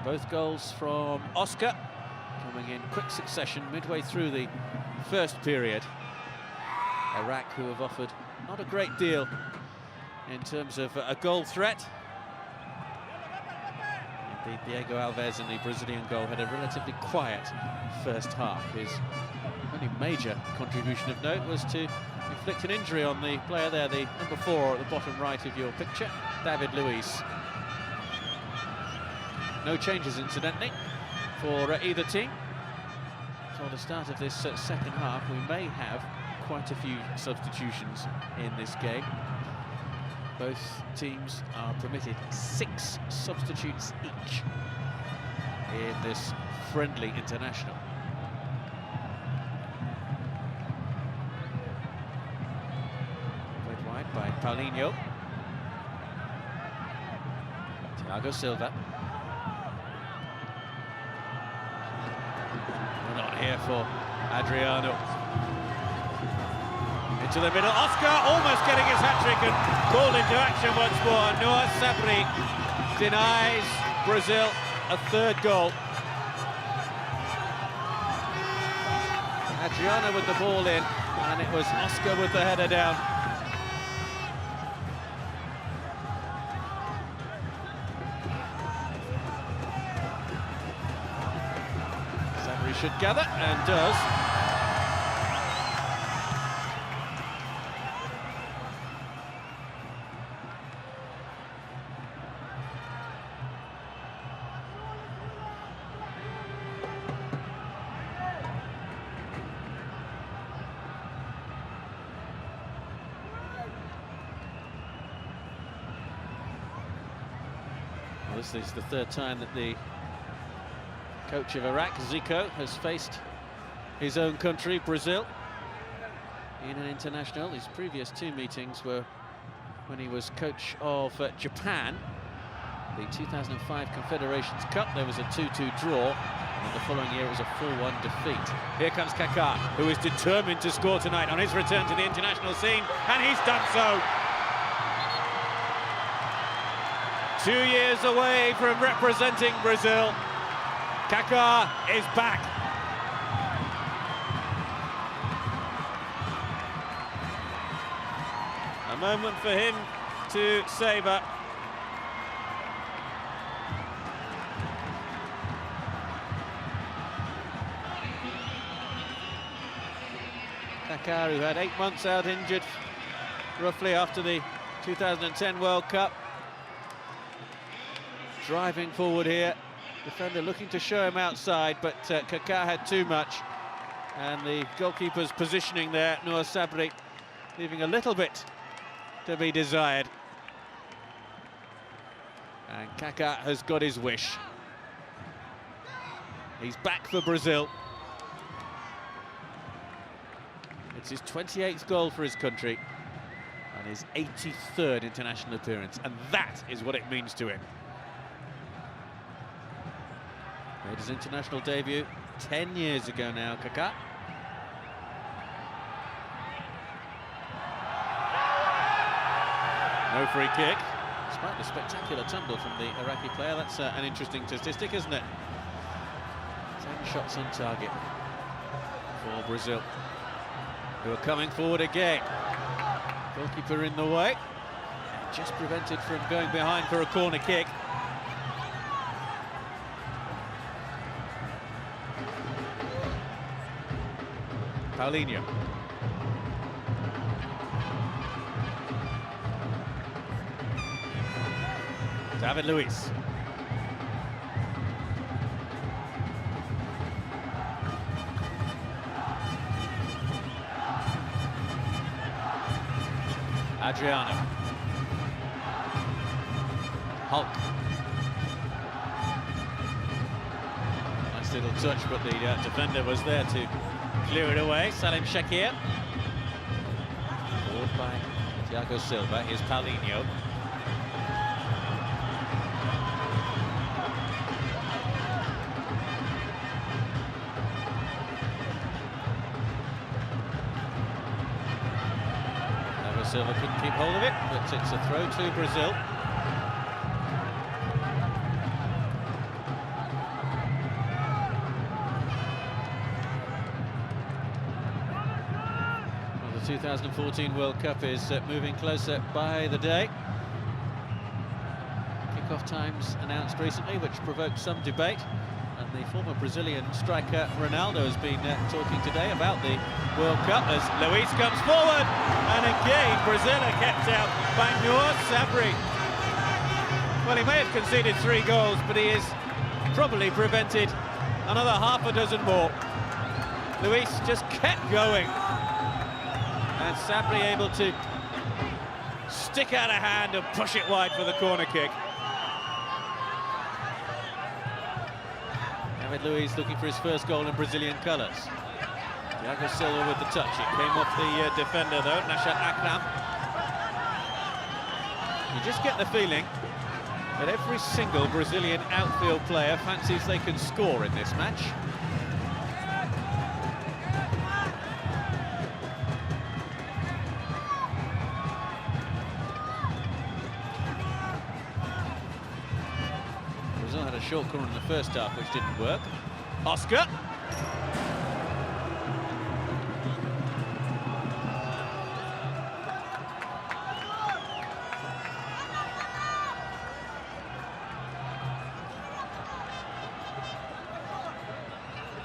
Both goals from Oscar, coming in quick succession midway through the first period. Iraq, who have offered not a great deal in terms of a goal threat. Indeed, Diego Alves in the Brazilian goal had a relatively quiet first half. His only major contribution of note was to inflict an injury on the player there, the number 4 at the bottom right of your picture, David Luiz. No changes, incidentally, for either team. So at the start of this second half, we may have quite a few substitutions in this game. Both teams are permitted 6 substitutes each in this friendly international. Played wide by Paulinho. Thiago Silva. Not here for Adriano. Into the middle, Oscar almost getting his hat-trick and called into action once more. Noah Sabri denies Brazil a third goal. Adriano with the ball in, and it was Oscar with the header down. Sabri should gather, and does. This is the third time that the coach of Iraq, Zico, has faced his own country, Brazil, in an international. His previous 2 meetings were when he was coach of Japan. The 2005 Confederations Cup, there was a 2-2 draw, and the following year it was a 4-1 defeat. Here comes Kaká, who is determined to score tonight on his return to the international scene, and he's done so. 2 years away from representing Brazil, Kaká is back. A moment for him to savour. Kaká, who had 8 months out injured, roughly after the 2010 World Cup. Driving forward here, defender looking to show him outside, but Kaká had too much, and the goalkeeper's positioning there, Noah Sabri, leaving a little bit to be desired. And Kaká has got his wish. He's back for Brazil. It's his 28th goal for his country, and his 83rd international appearance, and that is what it means to him. Made his international debut 10 years ago now, Kaká. No free kick, despite the spectacular tumble from the Iraqi player. That's an interesting statistic, isn't it? 10 shots on target for Brazil, who are coming forward again. Goalkeeper in the way, just prevented from going behind for a corner kick. Paulinho. David Luiz. Adriano. Hulk. Nice little touch, but the defender was there to clear it away. Salim Shakir. Forward by Thiago Silva. Here's Paulinho. Silva couldn't keep hold of it, but it's a throw to Brazil. Well, the 2014 World Cup is moving closer by the day. Kick-off times announced recently, which provoked some debate. And the former Brazilian striker Ronaldo has been talking today about the World Cup as Luis comes forward. And again, Brazil are kept out by Nour Sabri. Well, he may have conceded 3 goals, but he has probably prevented another half a dozen more. Luis just kept going. And Sabri able to stick out a hand and push it wide for the corner kick. Luis looking for his first goal in Brazilian colours. Thiago Silva with the touch. It came off the defender though, Nashat Akram. You just get the feeling that every single Brazilian outfield player fancies they can score in this match. Brazil had a short corner in the first half which didn't work. Oscar.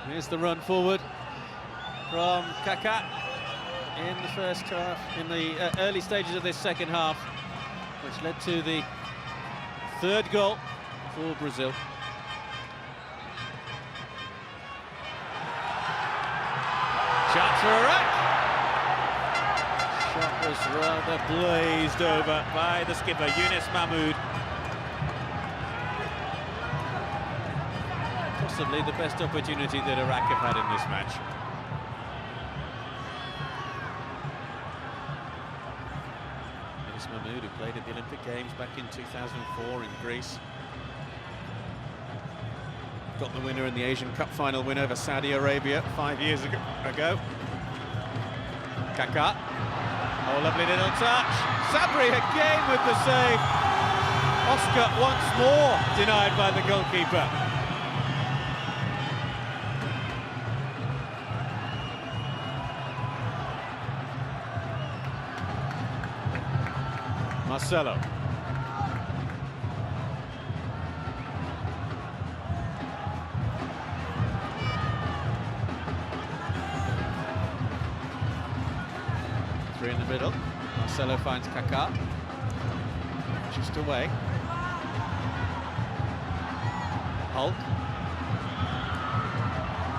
Here's the run forward from Kaká in the first half, in the early stages of this second half, which led to the 3rd goal for Brazil. Shot for a rack. Shot was rather blazed over by the skipper, Yunus Mahmoud. Possibly the best opportunity that Iraq have had in this match. Yunus Mahmoud, who played at the Olympic Games back in 2004 in Greece. Got the winner in the Asian Cup final win over Saudi Arabia 5 years ago. Kaká. Oh, lovely little touch. Sabri again with the save. Oscar once more denied by the goalkeeper. Marcelo. Three in the middle. Marcelo finds Kaká. Just away. Hulk.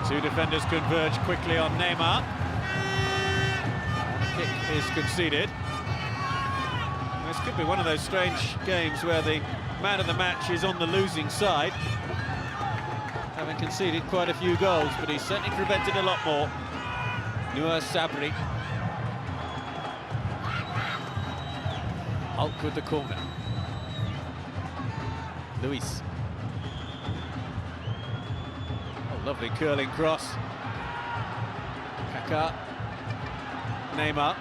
2 defenders converge quickly on Neymar. And the kick is conceded. This could be one of those strange games where the man of the match is on the losing side, having conceded quite a few goals, but he's certainly prevented a lot more. Nour Sabri. Hulk with the corner. Luis. Oh, lovely curling cross. Kaká. Neymar.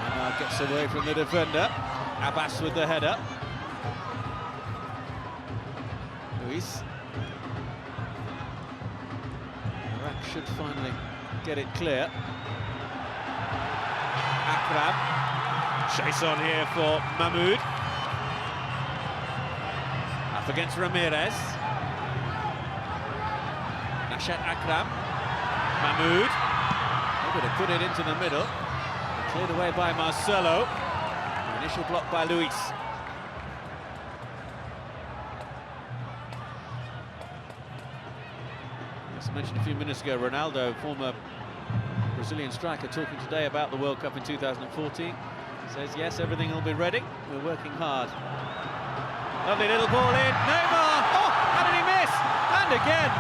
Neymar gets away from the defender. Abbas with the header. Luis. Iraq should finally get it clear. Akram. Chase on here for Mahmoud. Up against Ramirez. Nashat Akram. Mahmoud. Able to put it into the middle. Cleared away by Marcelo. Initial block by Luis. As I mentioned a few minutes ago, Ronaldo, former Brazilian striker, talking today about the World Cup in 2014. Says, yes, everything will be ready. We're working hard. Lovely little ball in. Neymar! Oh, how did he miss? And again.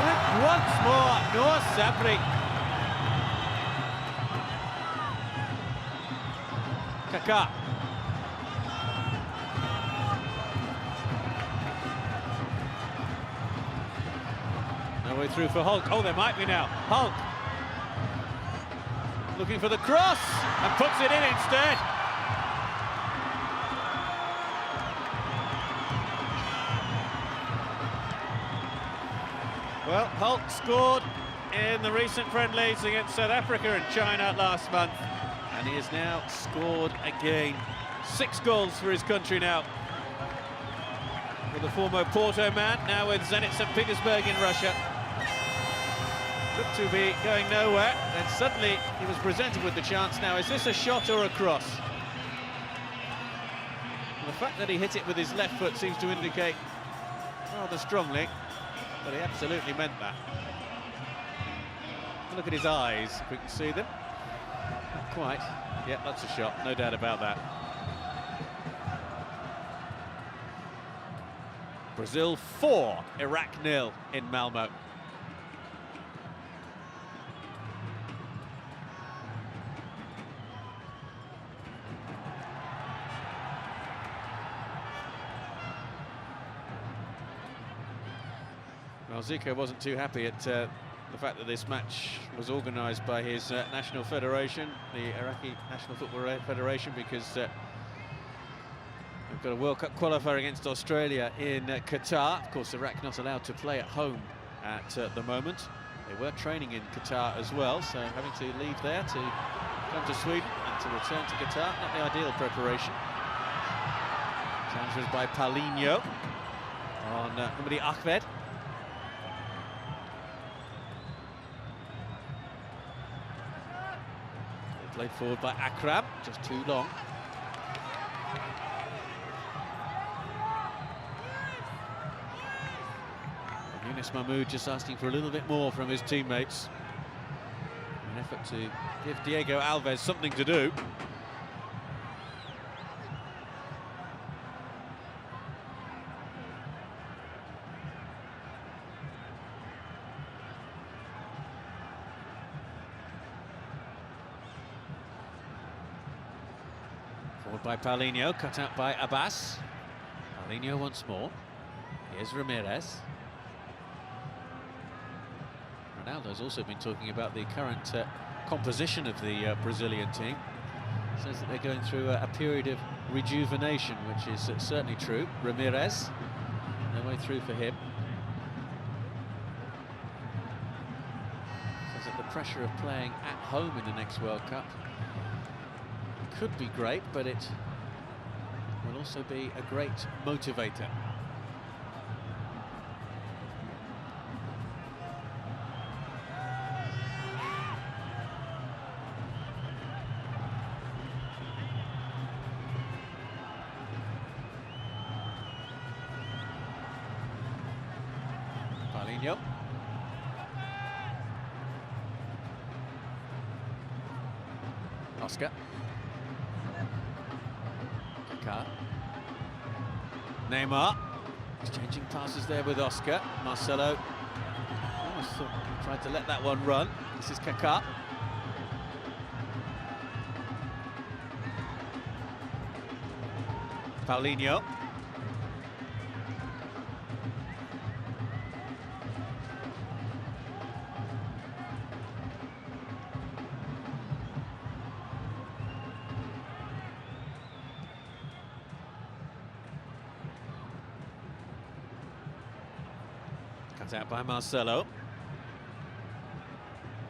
And once more, Nour Sabri. Kaká. the way through for Hulk. Oh, there might be now. Hulk looking for the cross and puts it in instead. Well, Hulk scored in the recent friendlies against South Africa and China last month, and he has now scored again. 6 goals for his country now. For the former Porto man, now with Zenit St. Petersburg in Russia. Looked to be going nowhere, then suddenly he was presented with the chance. Now, is this a shot or a cross? The fact that he hit it with his left foot seems to indicate rather strongly, but he absolutely meant that. Look at his eyes, if we can see them. Not quite. Yeah, that's a shot, no doubt about that. Brazil 4, Iraq 0 in Malmo. Well, Zico wasn't too happy at the fact that this match was organised by his national federation, the Iraqi National Football Federation, because we've got a World Cup qualifier against Australia in Qatar. Of course, Iraq not allowed to play at home at the moment. They were training in Qatar as well, so having to leave there to come to Sweden and to return to Qatar, not the ideal preparation. Challenge was by Paulinho on Umari Ahmed. Played forward by Akram, just too long. And Yunus Mahmoud just asking for a little bit more from his teammates. An effort to give Diego Alves something to do. Forward by Paulinho, cut out by Abbas. Paulinho once more. Here's Ramirez. Ronaldo's also been talking about the current composition of the Brazilian team. Says that they're going through a period of rejuvenation, which is certainly true. Ramirez, no way through for him. Says that the pressure of playing at home in the next World Cup could be great, but it will also be a great motivator. Paulinho. Oscar. Neymar exchanging passes there with Oscar. Marcelo almost tried to let that one run. This is Kaká. Paulinho. Out by Marcelo.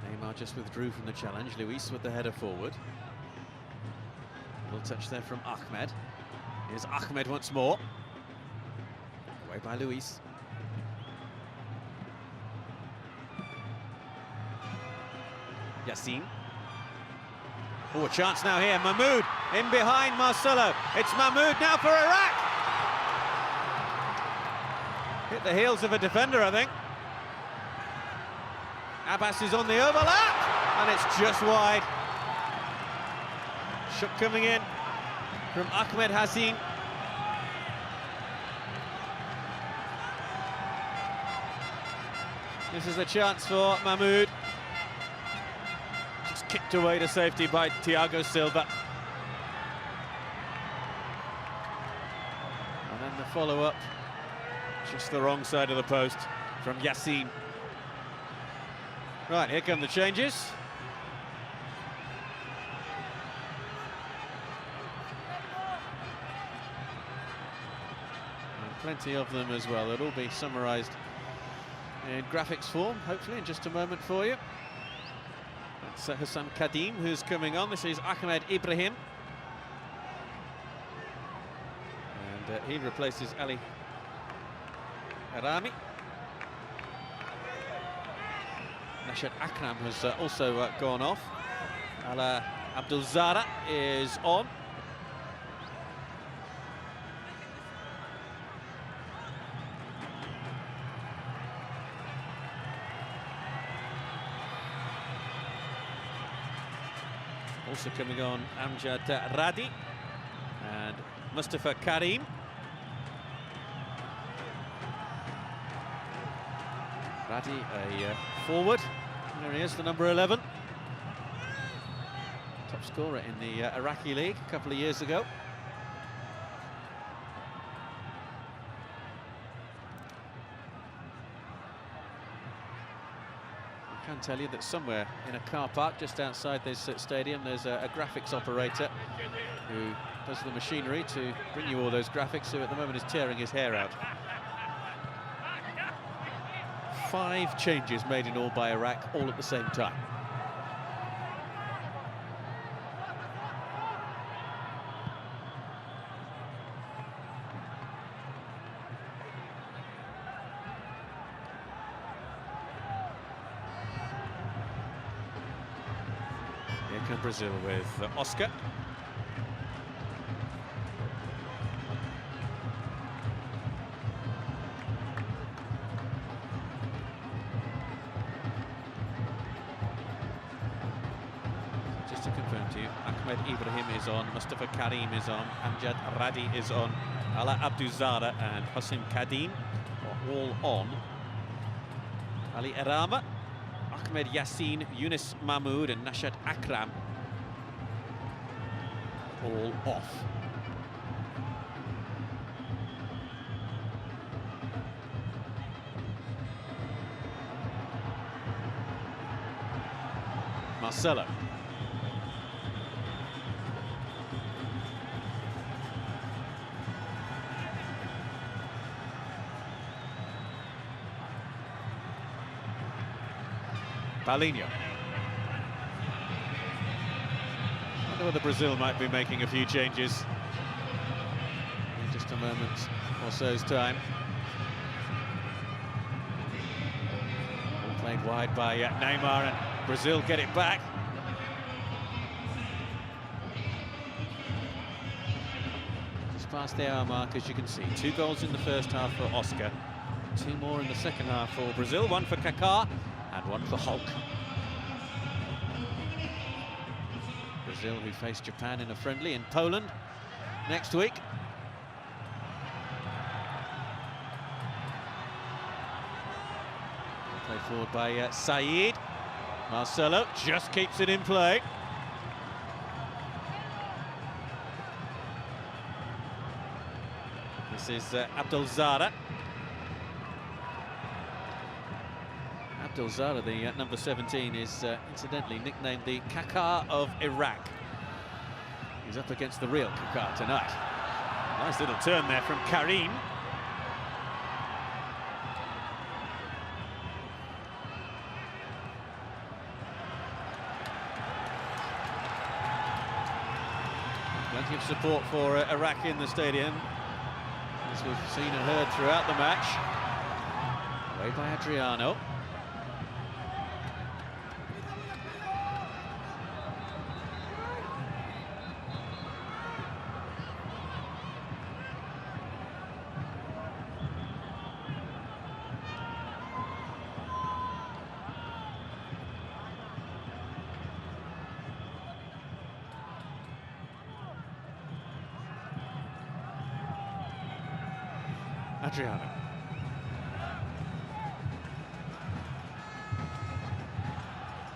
Neymar just withdrew from the challenge. Luis with the header forward. Little touch there from Ahmed. Here's Ahmed once more. Away by Luis. Yassin. Oh, a chance now here. Mahmoud in behind Marcelo. It's Mahmoud now for Iraq. Hit the heels of a defender, I think. Abbas is on the overlap, and it's just wide. Shot coming in from Ahmed Hassin. This is a chance for Mahmoud. Just kicked away to safety by Thiago Silva. And then the follow-up. Just the wrong side of the post from Yassin. Right, here come the changes. And plenty of them as well. They'll all be summarised in graphics form, hopefully, in just a moment for you. That's Hussam Kadim who's coming on. This is Ahmed Ibrahim. And he replaces Ali Arami. Nashat Akram has also gone off. Ala Abdulzada is on. Also coming on, Amjad Radi and Mustafa Karim. Radi, a forward. There he is, the number 11. Top scorer in the Iraqi league a couple of years ago. I can tell you that somewhere in a car park just outside this stadium there's a graphics operator who does the machinery to bring you all those graphics, who at the moment is tearing his hair out. 5 changes made in all by Iraq, all at the same time. Here come Brazil with Oscar. To confirm to you, Ahmed Ibrahim is on, Mustafa Karim is on, Amjad Radi is on, Ala Abdulzada and Hussam Kadim are all on. Ali Arama, Ahmed Yassin, Yunus Mahmoud and Nashat Akram all off. Marcelo. Paulinho. I wonder whether Brazil might be making a few changes in just a moment or so's time. All played wide by Neymar, and Brazil get it back. Just past the hour mark, as you can see. 2 goals in the first half for Oscar, 2 more in the second half for Brazil, 1 for Kaká and 1 for Hulk. Brazil, who face Japan in a friendly in Poland next week. Played forward by Saeed. Marcelo just keeps it in play. This is Abdulzada. Abdulzada, the number 17, is incidentally nicknamed the Kaká of Iraq. He's up against the real Kaká tonight. Nice little turn there from Karim. Plenty of support for Iraq in the stadium, as we've seen and heard throughout the match. Away by Adriano. Adriano.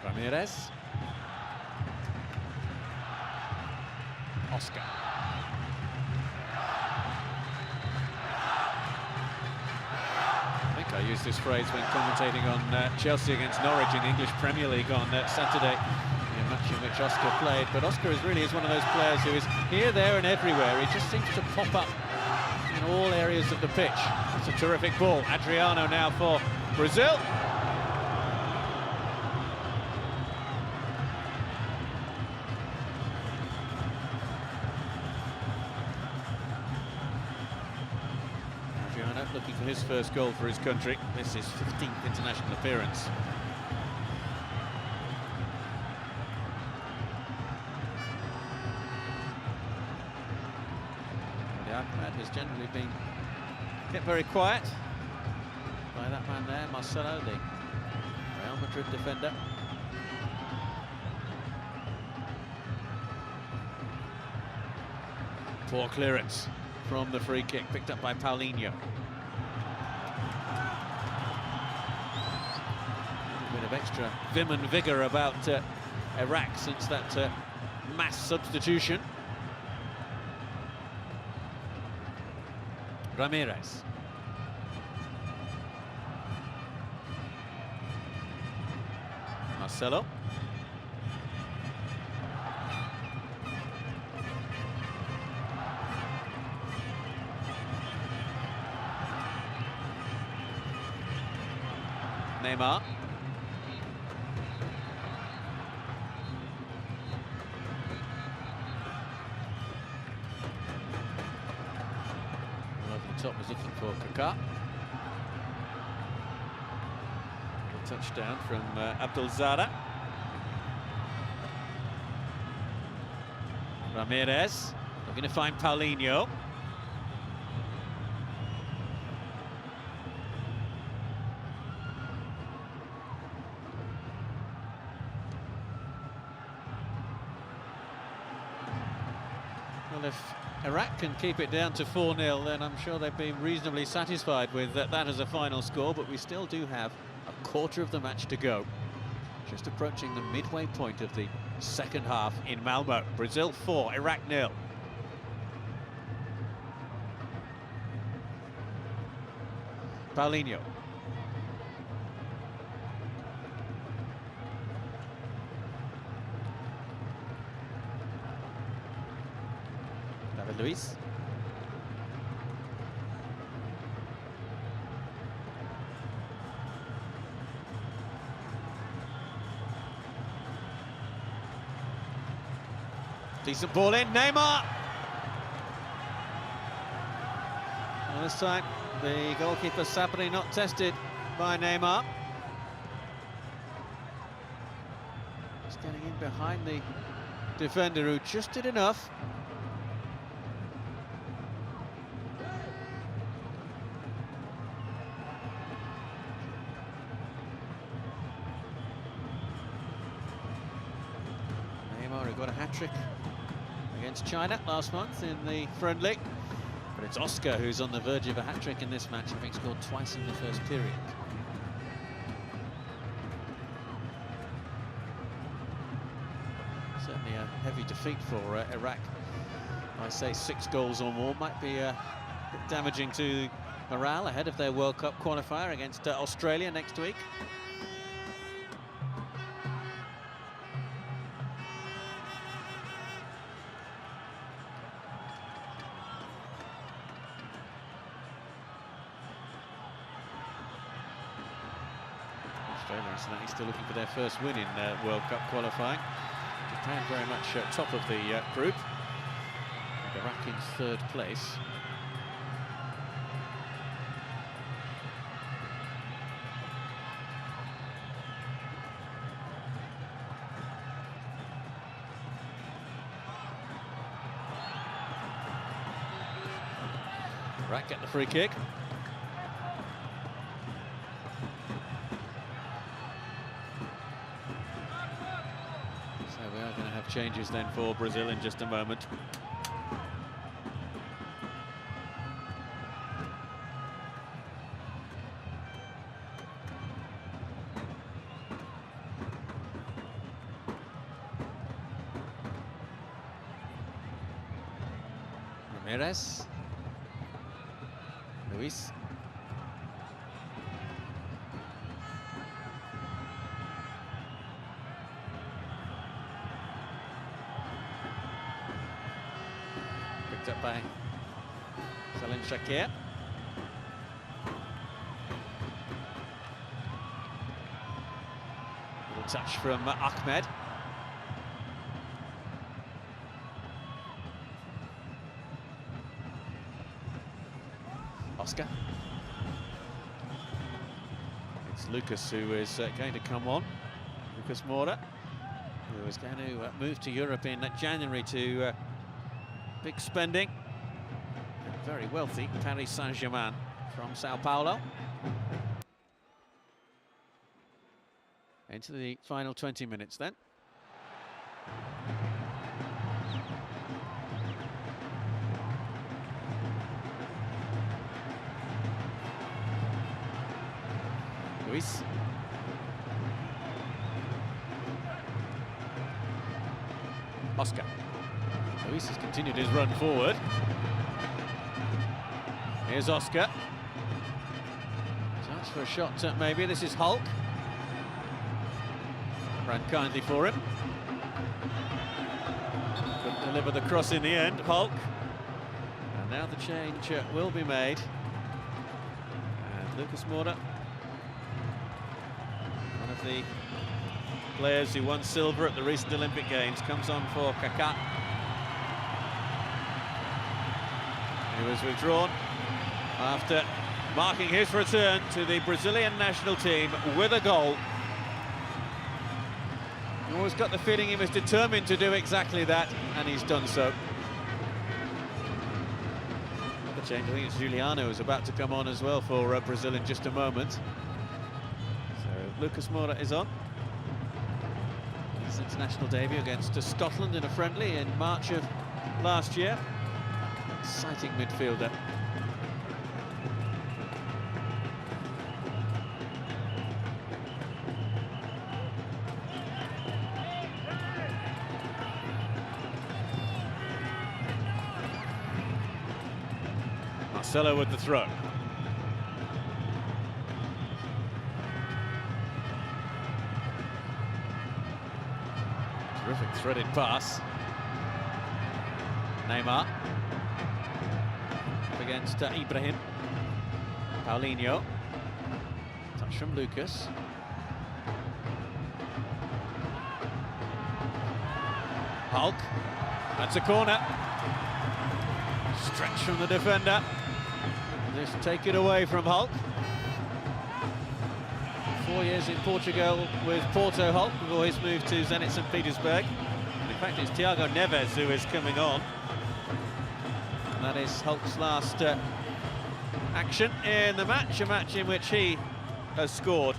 Ramirez. Oscar. I think I I used this phrase when commentating on Chelsea against Norwich in the English Premier League on Saturday, a match in which Oscar played. But Oscar really is one of those players who is here, there and everywhere. He just seems to pop up in all areas of the pitch. It's a terrific ball. Adriano now for Brazil. Adriano looking for his first goal for his country. This is 15th international appearance. Ahmed has generally been kept very quiet by that man there, Marcelo, the Real Madrid defender. Poor clearance from the free kick, picked up by Paulinho. A bit of extra vim and vigour about Iraq since that mass substitution. Ramirez. Marcelo. Neymar. Top was looking for Kaká. A touchdown from Abdulzada. Ramirez looking to find Paulinho. Well, if Iraq can keep it down to 4-0, then I'm sure they'd be reasonably satisfied with that as a final score, but we still do have a quarter of the match to go. Just approaching the midway point of the second half in Malmo. Brazil 4, Iraq 0. Paulinho. David Luiz. Decent ball in, Neymar! Well, this time, the goalkeeper Sabri not tested by Neymar. Just getting in behind the defender who just did enough. Neymar, who got a hat-trick against China last month in the friendly. But it's Oscar who's on the verge of a hat-trick in this match, having scored twice in the first period. Certainly a heavy defeat for Iraq. I say 6 goals or more might be a bit damaging to morale ahead of their World Cup qualifier against Australia next week. Australia is certainly still looking for their first win in World Cup qualifying. Japan very much top of the group. And Iraq in 3rd place. Iraq get the free kick. We are going to have changes then for Brazil in just a moment. Ramirez. Luiz. Picked up by Salim Shakir. Little touch from Ahmed. Oscar. It's Lucas who is going to come on. Lucas Moura, who is going to move to Europe in January to big spending. And very wealthy Paris Saint-Germain from Sao Paulo. Into the final 20 minutes then. Luis. Oscar. Luis has continued his run forward. Here's Oscar. Chance for a shot, maybe. This is Hulk. Ran kindly for him. Couldn't deliver the cross in the end, Hulk. And now the change will be made. And Lucas Moura, one of the players who won silver at the recent Olympic Games, comes on for Kaká. He was withdrawn after marking his return to the Brazilian national team with a goal. You always got the feeling he was determined to do exactly that, and he's done so. Another change, I think it's Juliano who's about to come on as well for Brazil in just a moment. So Lucas Moura is on. His international debut against Scotland in a friendly in March of last year. Exciting midfielder. Marcelo with the throw. Terrific threaded pass. Neymar up against Ibrahim. Paulinho. Touch from Lucas. Hulk. That's a corner. Stretch from the defender. Just take it away from Hulk. 4 years in Portugal with Porto, Hulk, before his move to Zenit St. Petersburg. And in fact, it's Thiago Neves who is coming on. And that is Hulk's last action in the match, a match in which he has scored.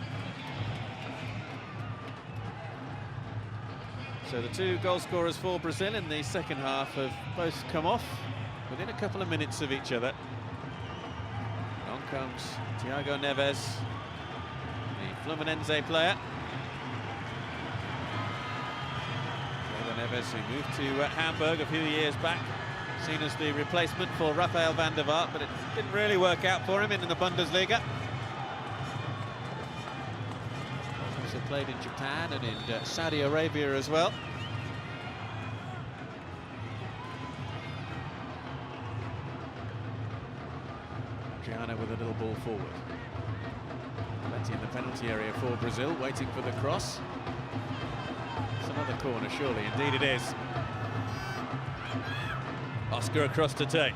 So the two goal scorers for Brazil in the second half have both come off within a couple of minutes of each other. On comes Thiago Neves, the Fluminense player. Thiago Neves, who moved to Hamburg a few years back, seen as the replacement for Rafael van der Vaart, but it didn't really work out for him in the Bundesliga. Also played in Japan and in Saudi Arabia as well. Adriano with a little ball forward. Plenty in the penalty area for Brazil, waiting for the cross. It's another corner, surely. Indeed it is. Oscar across to take.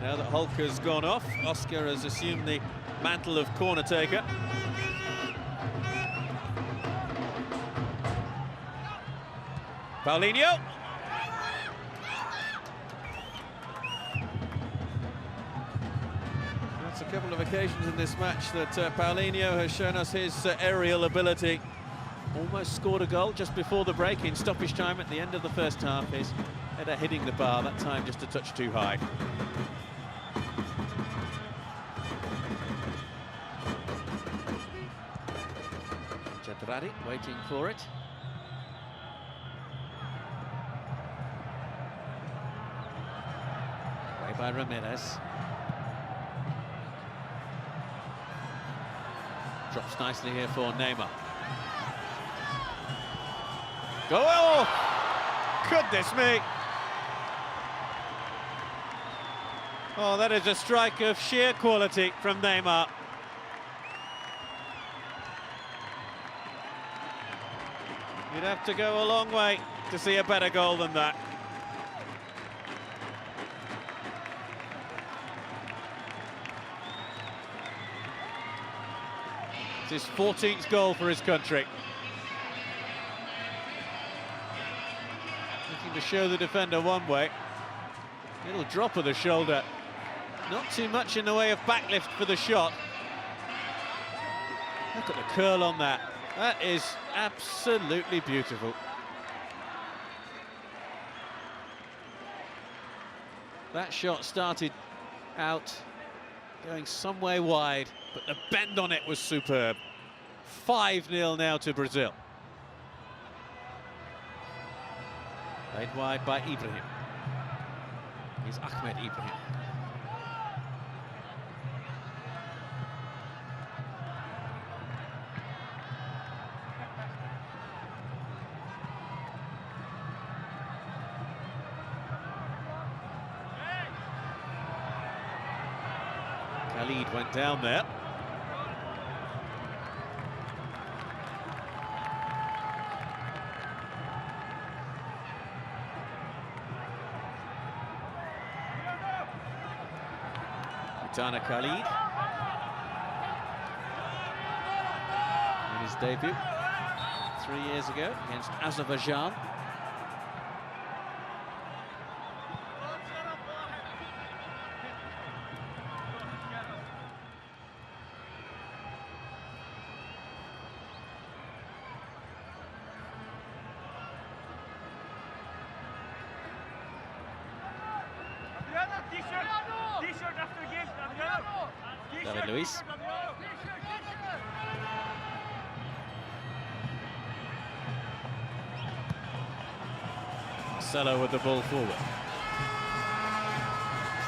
Now that Hulk has gone off, Oscar has assumed the mantle of corner taker. Paulinho. That's a couple of occasions in this match that Paulinho has shown us his aerial ability. Almost scored a goal just before the break in stoppage time at the end of the first half. His header hitting the bar, that time just a touch too high. Chedradi waiting for it. Away by Ramirez. Drops nicely here for Neymar. Go! Oh, goodness me! Oh, that is a strike of sheer quality from Neymar. You'd have to go a long way to see a better goal than that. It's his 14th goal for his country. Looking to show the defender one way. Little drop of the shoulder. Not too much in the way of backlift for the shot. Look at the curl on that. That is absolutely beautiful. That shot started out going some way wide, but the bend on it was superb. 5-0 now to Brazil. Played wide by Ibrahim. He's Ahmed Ibrahim. Khalid went down there. Tana Khalid in his debut 3 years ago against Azerbaijan. David Luiz. Marcelo with the ball forward. This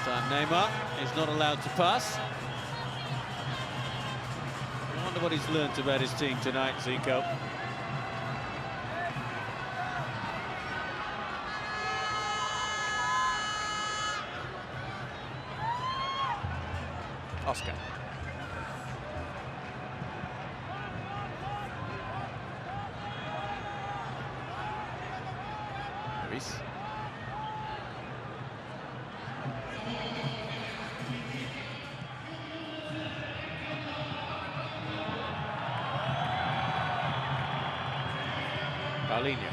time Neymar is not allowed to pass. I wonder what he's learnt about his team tonight, Zico. Oscar. Luis. Paulinho.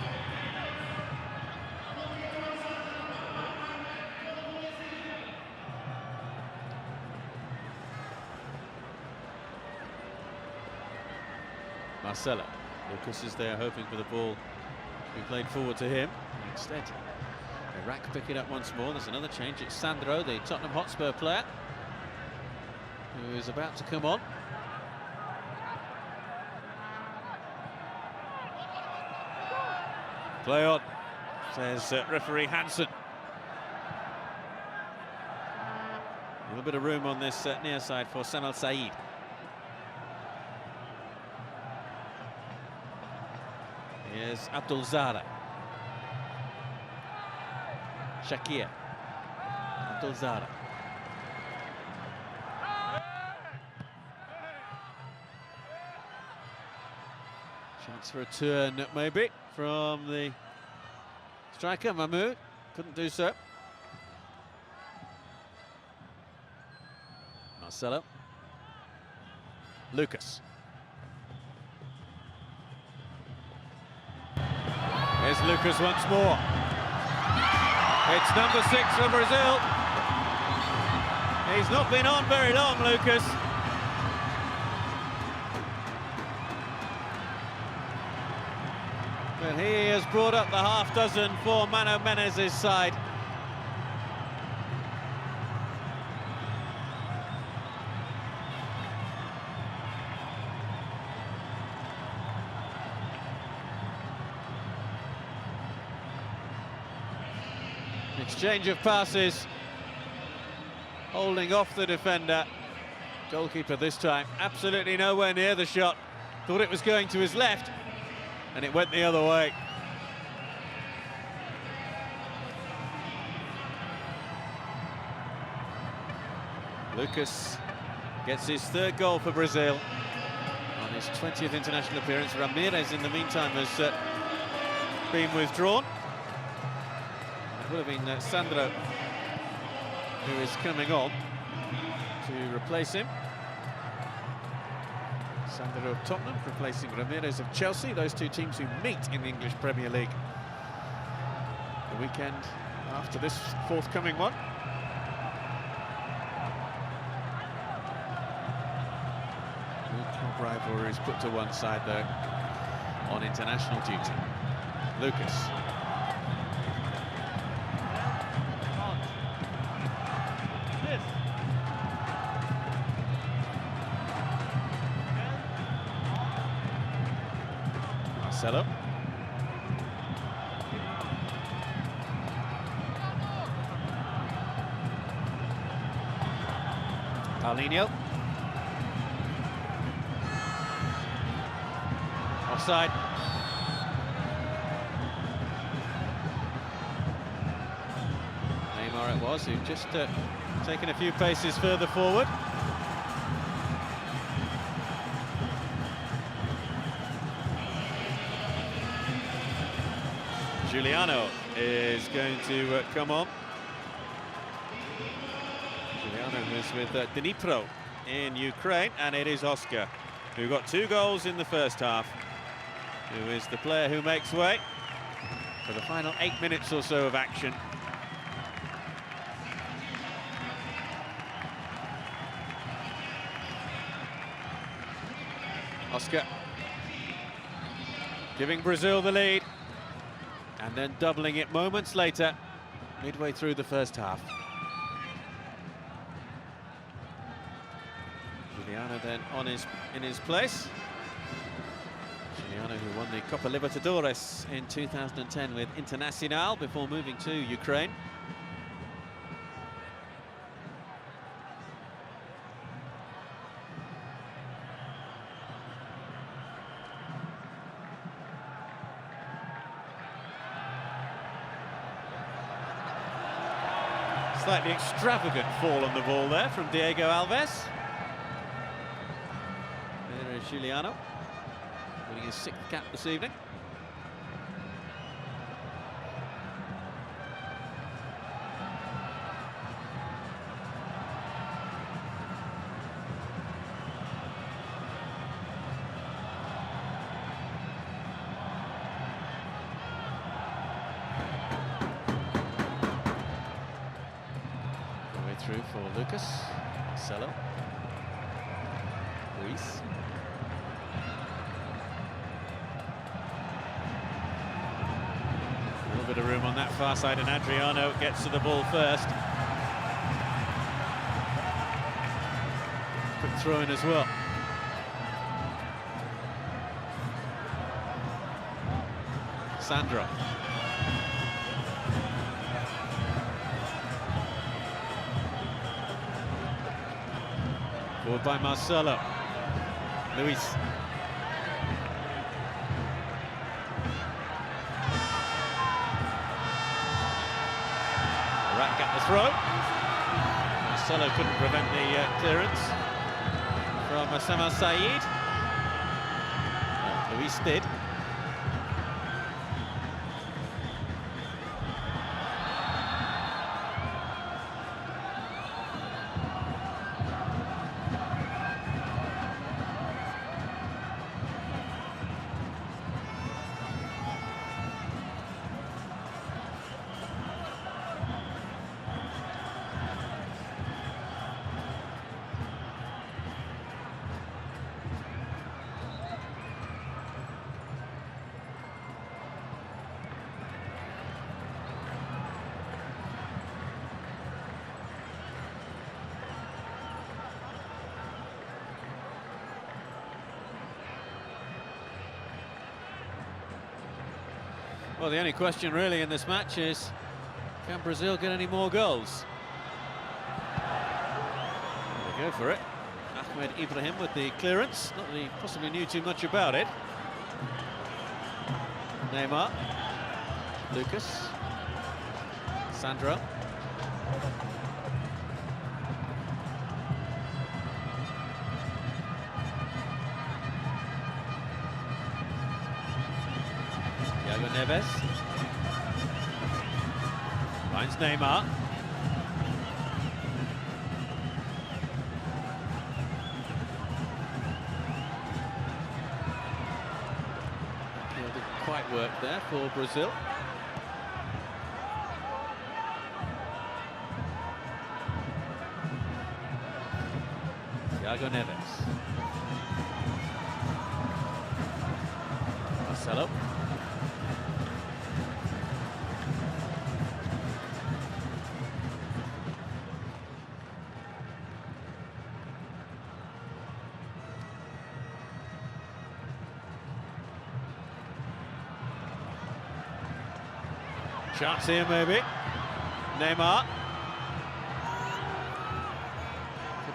Marcelo. Lucas is there hoping for the ball to be played forward to him. Instead, Iraq pick it up once more. There's another change. It's Sandro, the Tottenham Hotspur player, who is about to come on. Play on, says referee Hansen. A little bit of room on this near side for Sanal Said. Here's Abdul Zara. Shakir. Abdul Zara. Chance for a turn, maybe, from the striker, Mahmoud. Couldn't do so. Marcelo. Lucas. Here's Lucas once more. It's number 6 for Brazil. He's not been on very long, Lucas. But he has brought up the half dozen for Mano Menezes' side. Exchange of passes, holding off the defender. Goalkeeper this time, absolutely nowhere near the shot. Thought it was going to his left, and it went the other way. Lucas gets his third goal for Brazil on his 20th international appearance. Ramirez, in the meantime, has been withdrawn. It would have been Sandro who is coming on to replace him. Sandro of Tottenham replacing Ramirez of Chelsea, those two teams who meet in the English Premier League the weekend after this forthcoming one. Club rivalry is put to one side, though, on international duty. Lucas. Marcelo. Paulinho. Offside. Neymar it was, who just taken a few paces further forward. Giuliano is going to come on. Giuliano is with Dnipro in Ukraine, and it is Oscar, who got 2 goals in the first half, who is the player who makes way for the final 8 minutes or so of action. Oscar giving Brazil the lead, and then doubling it moments later, midway through the first half. Giuliano then in his place. Giuliano, who won the Copa Libertadores in 2010 with Internacional before moving to Ukraine. Slightly extravagant fall on the ball there from Diego Alves. There is Giuliano, winning his 6th cap this evening. Through for Lucas, Marcelo, Luis. A little bit of room on that far side, and Adriano gets to the ball first. Quick throw in as well. Sandro. Forward by Marcelo. Luis. Rack got the throw. Marcelo couldn't prevent the clearance from Samuel Said. Luis did. Well, the only question really in this match is, can Brazil get any more goals? There they go for it. Ahmed Ibrahim with the clearance. Not that he possibly knew too much about it. Neymar. Lucas. Sandro. Neves. Finds Neymar. Didn't quite work there for Brazil. Thiago Neves. Marcelo. Chance here maybe. Neymar.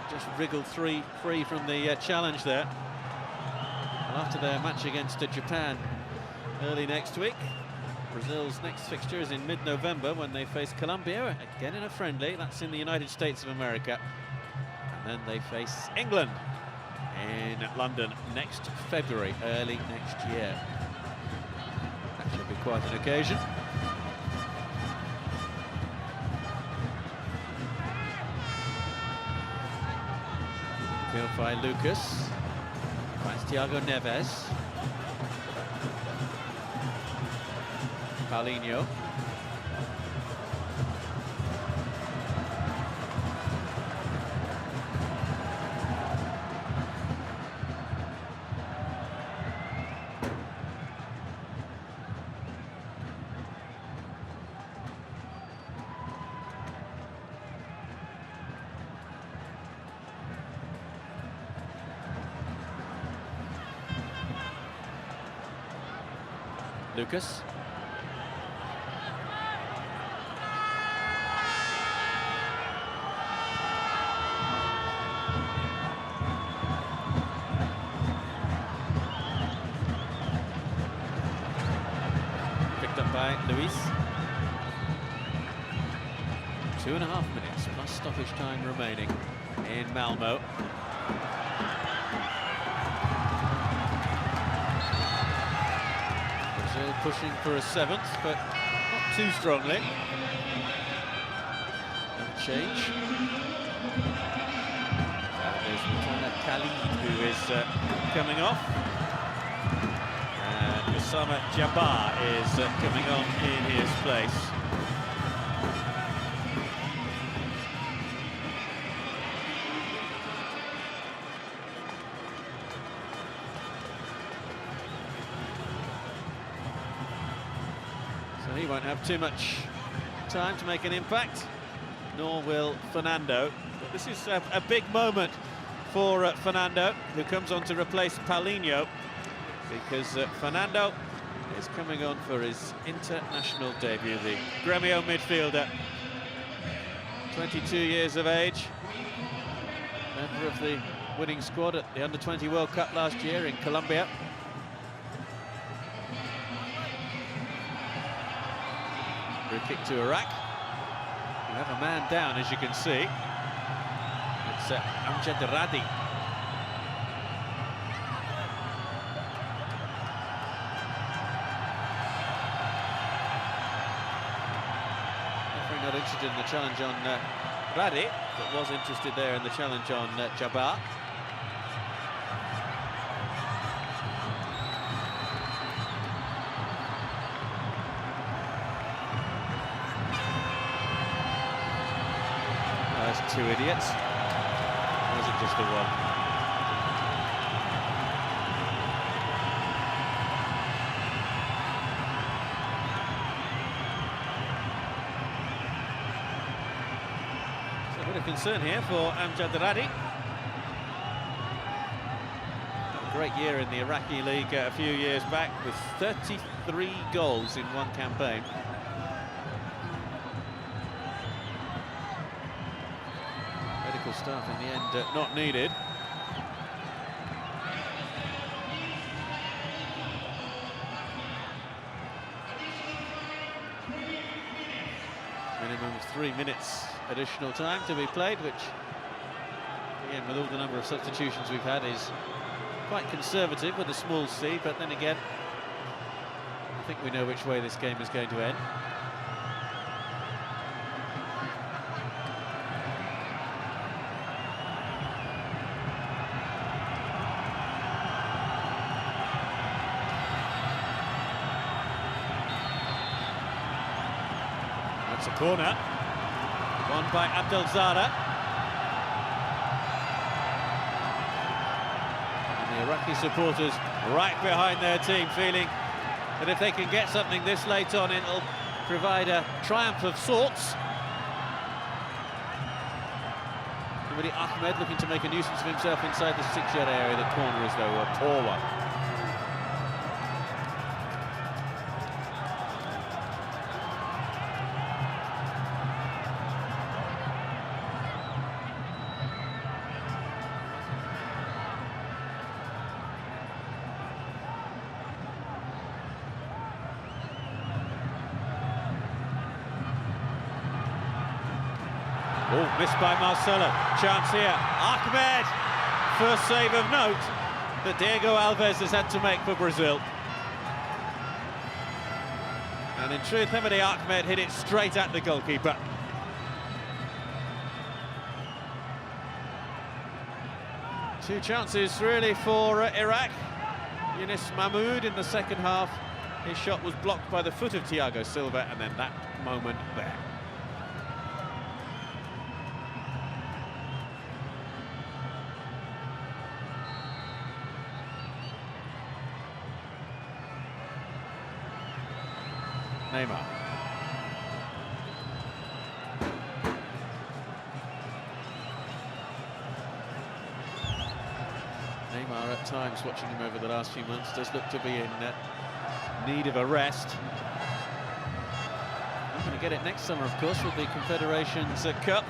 Just wriggled free from the challenge there. And after their match against Japan early next week, Brazil's next fixture is in mid-November when they face Colombia, again in a friendly. That's in the United States of America. And then they face England in London next February, early next year. That should be quite an occasion. Field by Lucas. Finds Thiago Neves. Paulinho. Lucas. Picked up by Luis. 2.5 minutes plus stoppage time remaining in Malmo. Brazil pushing for a 7th, but not too strongly. No change. There's Moutalla Khalid, who is coming off. And Oussama Jabbar is coming on in his place. So he won't have too much time to make an impact, nor will Fernando. But this is a big moment for Fernando, who comes on to replace Paulinho, because Fernando is coming on for his international debut. The Gremio midfielder, 22 years of age, member of the winning squad at the Under-20 World Cup last year in Colombia. Free kick to Iraq. We have a man down, as you can see. It's Amjad Radi. Referee not interested in the challenge on Radi, but was interested there in the challenge on Jabbar. There's 2 idiots. Or was it just the one? So a bit of concern here for Amjad Radi. Had a great year in the Iraqi League a few years back with 33 goals in one campaign. Medical staff in the end not needed. Minimum of 3 minutes additional time to be played, which, again, with all the number of substitutions we've had, is quite conservative with a small C. But then again, think we know which way this game is going to end. That's a corner. Won by Abdelzada. And the Iraqi supporters right behind their team, feeling that if they can get something this late on, it'll provide a triumph of sorts. Somebody Ahmed looking to make a nuisance of himself inside the 6-yard area. The corner is, though, a poor one. Oh, missed by Marcelo. Chance here. Ahmed. First save of note that Diego Alves has had to make for Brazil. And in truth, Mehdi Ahmed hit it straight at the goalkeeper. Two chances really for Iraq. Yunus Mahmoud in the second half. His shot was blocked by the foot of Thiago Silva, and then that moment there. Neymar. Neymar at times, watching him over the last few months, does look to be in need of a rest. Not going to get it next summer, of course, with the Confederations Cup.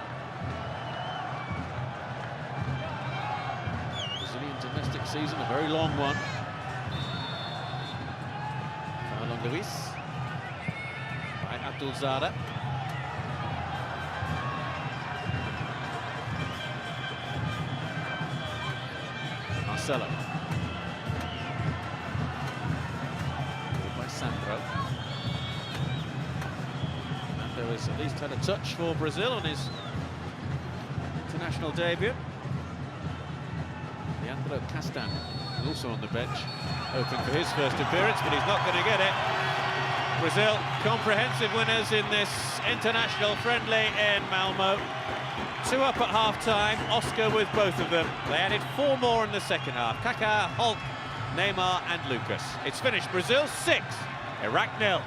Brazilian domestic season, a very long one. Carlos Luis. Abdelzada. Marcelo. Ball by Sandro. Fernando has at least had a touch for Brazil on his international debut. Leandro Castan, also on the bench, hoping for his first appearance, but he's not going to get it. Brazil, comprehensive winners in this international friendly in Malmo. 2 up at half-time, Oscar with both of them. They added 4 more in the second half. Kaká, Hulk, Neymar and Lucas. It's finished, Brazil 6, Iraq 0.